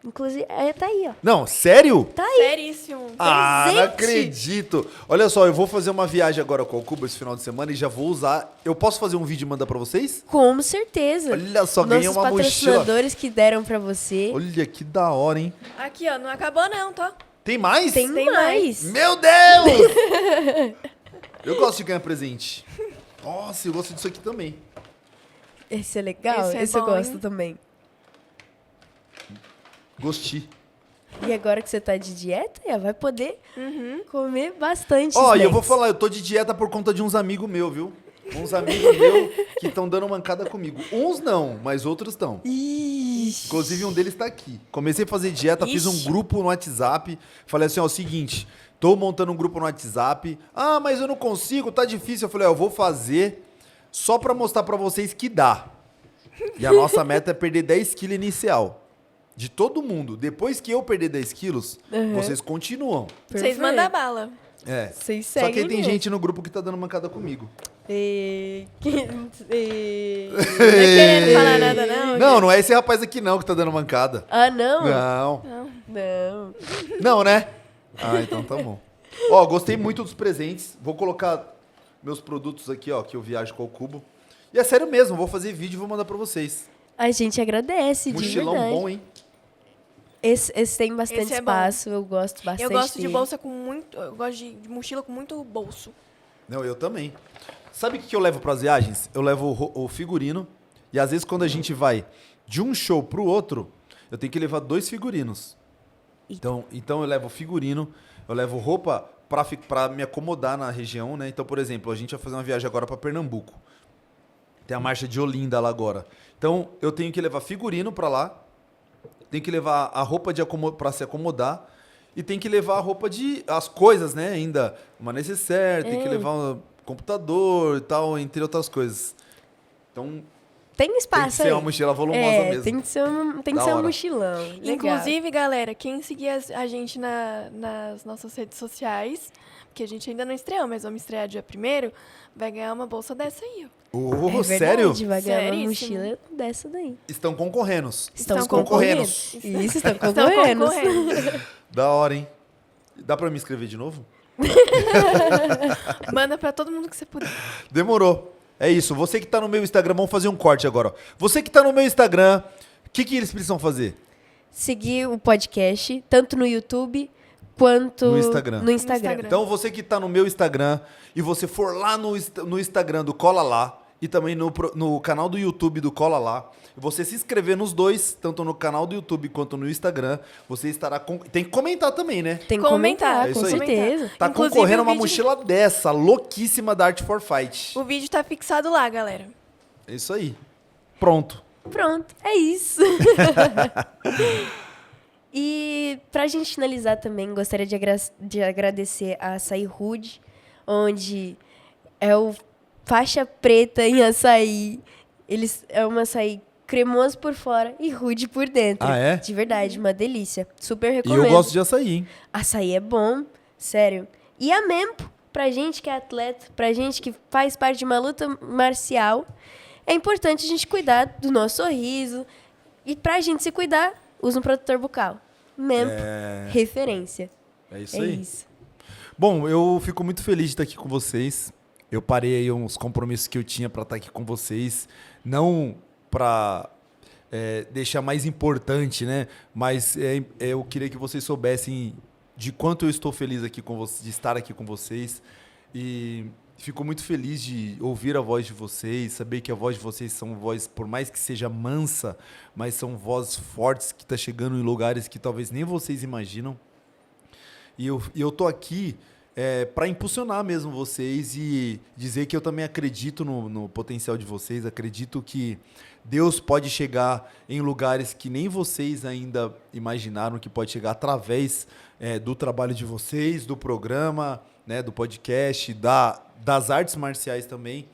Inclusive, tá aí, ó. Não, sério? Tá aí. Seríssimo. Ah, não presente. acredito. Olha só, eu vou fazer uma viagem agora com o Cuba esse final de semana e já vou usar. Eu posso fazer um vídeo e mandar pra vocês? Com certeza. Olha só, ganhei Nossos uma mochila. patrocinadores que deram pra você. Olha que da hora, hein? Aqui, ó, não acabou não, tá? Tem mais? Tem Tem mais. Meu Deus! Eu gosto de ganhar presente. Nossa, eu gosto disso aqui também. Esse é legal, Esse é esse eu bom, gosto hein? também. Gostei. E agora que você tá de dieta, já vai poder comer bastante. Ó, e eu snacks. vou falar, eu tô de dieta por conta de uns amigos meus, viu? Uns amigos meus que estão dando mancada comigo. Uns não, mas outros estão. Ixi. Inclusive um deles tá aqui. Comecei a fazer dieta, fiz um Ixi. grupo no WhatsApp. Falei assim, ó, o seguinte, tô montando um grupo no WhatsApp. Ah, mas eu não consigo, tá difícil. Eu falei, ó, eu vou fazer só pra mostrar pra vocês que dá. E a nossa meta é perder 10 quilos inicial. De todo mundo. Depois que eu perder 10 quilos, vocês continuam. Vocês mandam bala. É. Vocês Só que aí seguem tem mesmo. gente no grupo que tá dando mancada comigo. E... Não é querendo falar nada, não? Não, não é esse rapaz aqui não que tá dando mancada. Ah, não? Não. Não. Não, né? Ah, então tá bom. Ó, gostei muito dos presentes. Vou colocar meus produtos aqui, ó, que eu viajo com o Cubo. E é sério mesmo, vou fazer vídeo e vou mandar pra vocês. A gente agradece, de Mochilão verdade. bom, hein? Esse tem bastante Esse é bom. espaço, eu gosto bastante Eu gosto de dele. bolsa com muito... Eu gosto de mochila com muito bolso. Não, eu também. Sabe o que eu levo pras viagens? Eu levo o figurino. E às vezes quando a gente vai de um show pro outro, eu tenho que levar 2 figurinos. Então eu levo figurino, eu levo roupa pra me acomodar na região, né? Então, por exemplo, a gente vai fazer uma viagem agora pra Pernambuco. Tem a marcha de Olinda lá agora. Então, eu tenho que levar figurino pra lá, tenho que levar a roupa pra se acomodar e tem que levar a roupa as coisas, né? Ainda uma necessaire, tem que levar um computador e tal, entre outras coisas. Então, Tem tem que espaço ser aí. uma mochila volumosa mesmo. Tem que ser Da um hora. mochilão. Legal. Inclusive, galera, quem seguir a gente nas nossas redes sociais, que a gente ainda não estreou, mas vamos estrear dia 1º, vai ganhar uma bolsa dessa aí, ó. Oh, É verdade, sério? vai ganhar uma Seríssimo. mochila dessa daí. Estão concorrendo. Estamos concorrendo. Isso, estão Estão concorrendo. concorrendo. Da hora, hein? Dá pra me inscrever de novo? Manda pra todo mundo que você puder. Demorou. É isso. Você que tá no meu Instagram, vamos fazer um corte agora. Ó. Você que tá no meu Instagram, o que eles precisam fazer? Seguir o podcast, tanto no YouTube quanto No Instagram. No Instagram. No Instagram. Então, você que tá no meu Instagram e você for lá no Instagram do Cola Lá e também no canal do YouTube do Cola Lá, você se inscrever nos dois, tanto no canal do YouTube quanto no Instagram, você estará... Tem que comentar também, né? Tem que comentar, É com isso aí. certeza. Tá Inclusive, concorrendo o uma vídeo- mochila dessa, louquíssima da Art for Fight. O vídeo tá fixado lá, galera. É isso aí. Pronto. Pronto, é isso. E pra gente finalizar também, gostaria de agradecer a Açaí Rude, onde é o faixa preta em açaí. É um açaí cremoso por fora e rude por dentro. Ah, é? De verdade, uma delícia. Super E recomendo. eu gosto de açaí, hein? Açaí é bom, sério. E a Mempo, pra gente que é atleta, pra gente que faz parte de uma luta marcial, é importante a gente cuidar do nosso sorriso. E pra gente se cuidar, usa um protetor bucal. Mempo, referência. É isso É aí. isso. Bom, eu fico muito feliz de estar aqui com vocês. Eu parei aí uns compromissos que eu tinha para estar aqui com vocês. Não para deixar mais importante, né? Mas eu queria que vocês soubessem de quanto eu estou feliz aqui com vocês, de estar aqui com vocês. E fico muito feliz de ouvir a voz de vocês, saber que a voz de vocês são voz, por mais que seja mansa, mas são vozes fortes que estão chegando em lugares que talvez nem vocês imaginam. E eu tô aqui para impulsionar mesmo vocês e dizer que eu também acredito no potencial de vocês, acredito que Deus pode chegar em lugares que nem vocês ainda imaginaram que pode chegar através do trabalho de vocês, do programa, né, do podcast, das artes marciais também.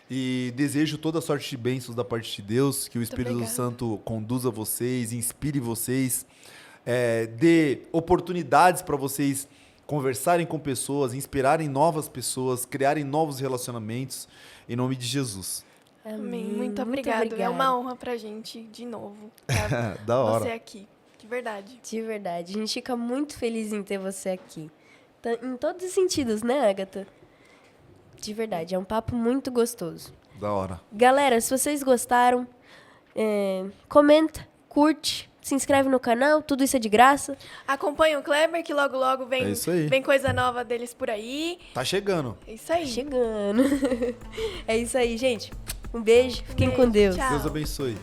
E desejo toda sorte de bênçãos da parte de Deus, que o Espírito obrigada. Santo conduza vocês, inspire vocês, dê oportunidades para vocês conversarem com pessoas, inspirarem novas pessoas, criarem novos relacionamentos, em nome de Jesus. Amém. Muito obrigado. É uma honra pra gente, de novo, Da hora. você aqui. De verdade. De verdade. A gente fica muito feliz em ter você aqui. Em todos os sentidos, né, Agatha? De verdade. É um papo muito gostoso. Da hora. Galera, se vocês gostaram, comenta, curte, se inscreve no canal. Tudo isso é de graça. Acompanha o Kleber, que logo, logo vem, É isso aí. vem coisa nova deles por aí. Tá chegando. É isso aí. Chegando. É isso aí, gente. Um beijo. Fiquem Beijo, com Deus. tchau. Deus abençoe.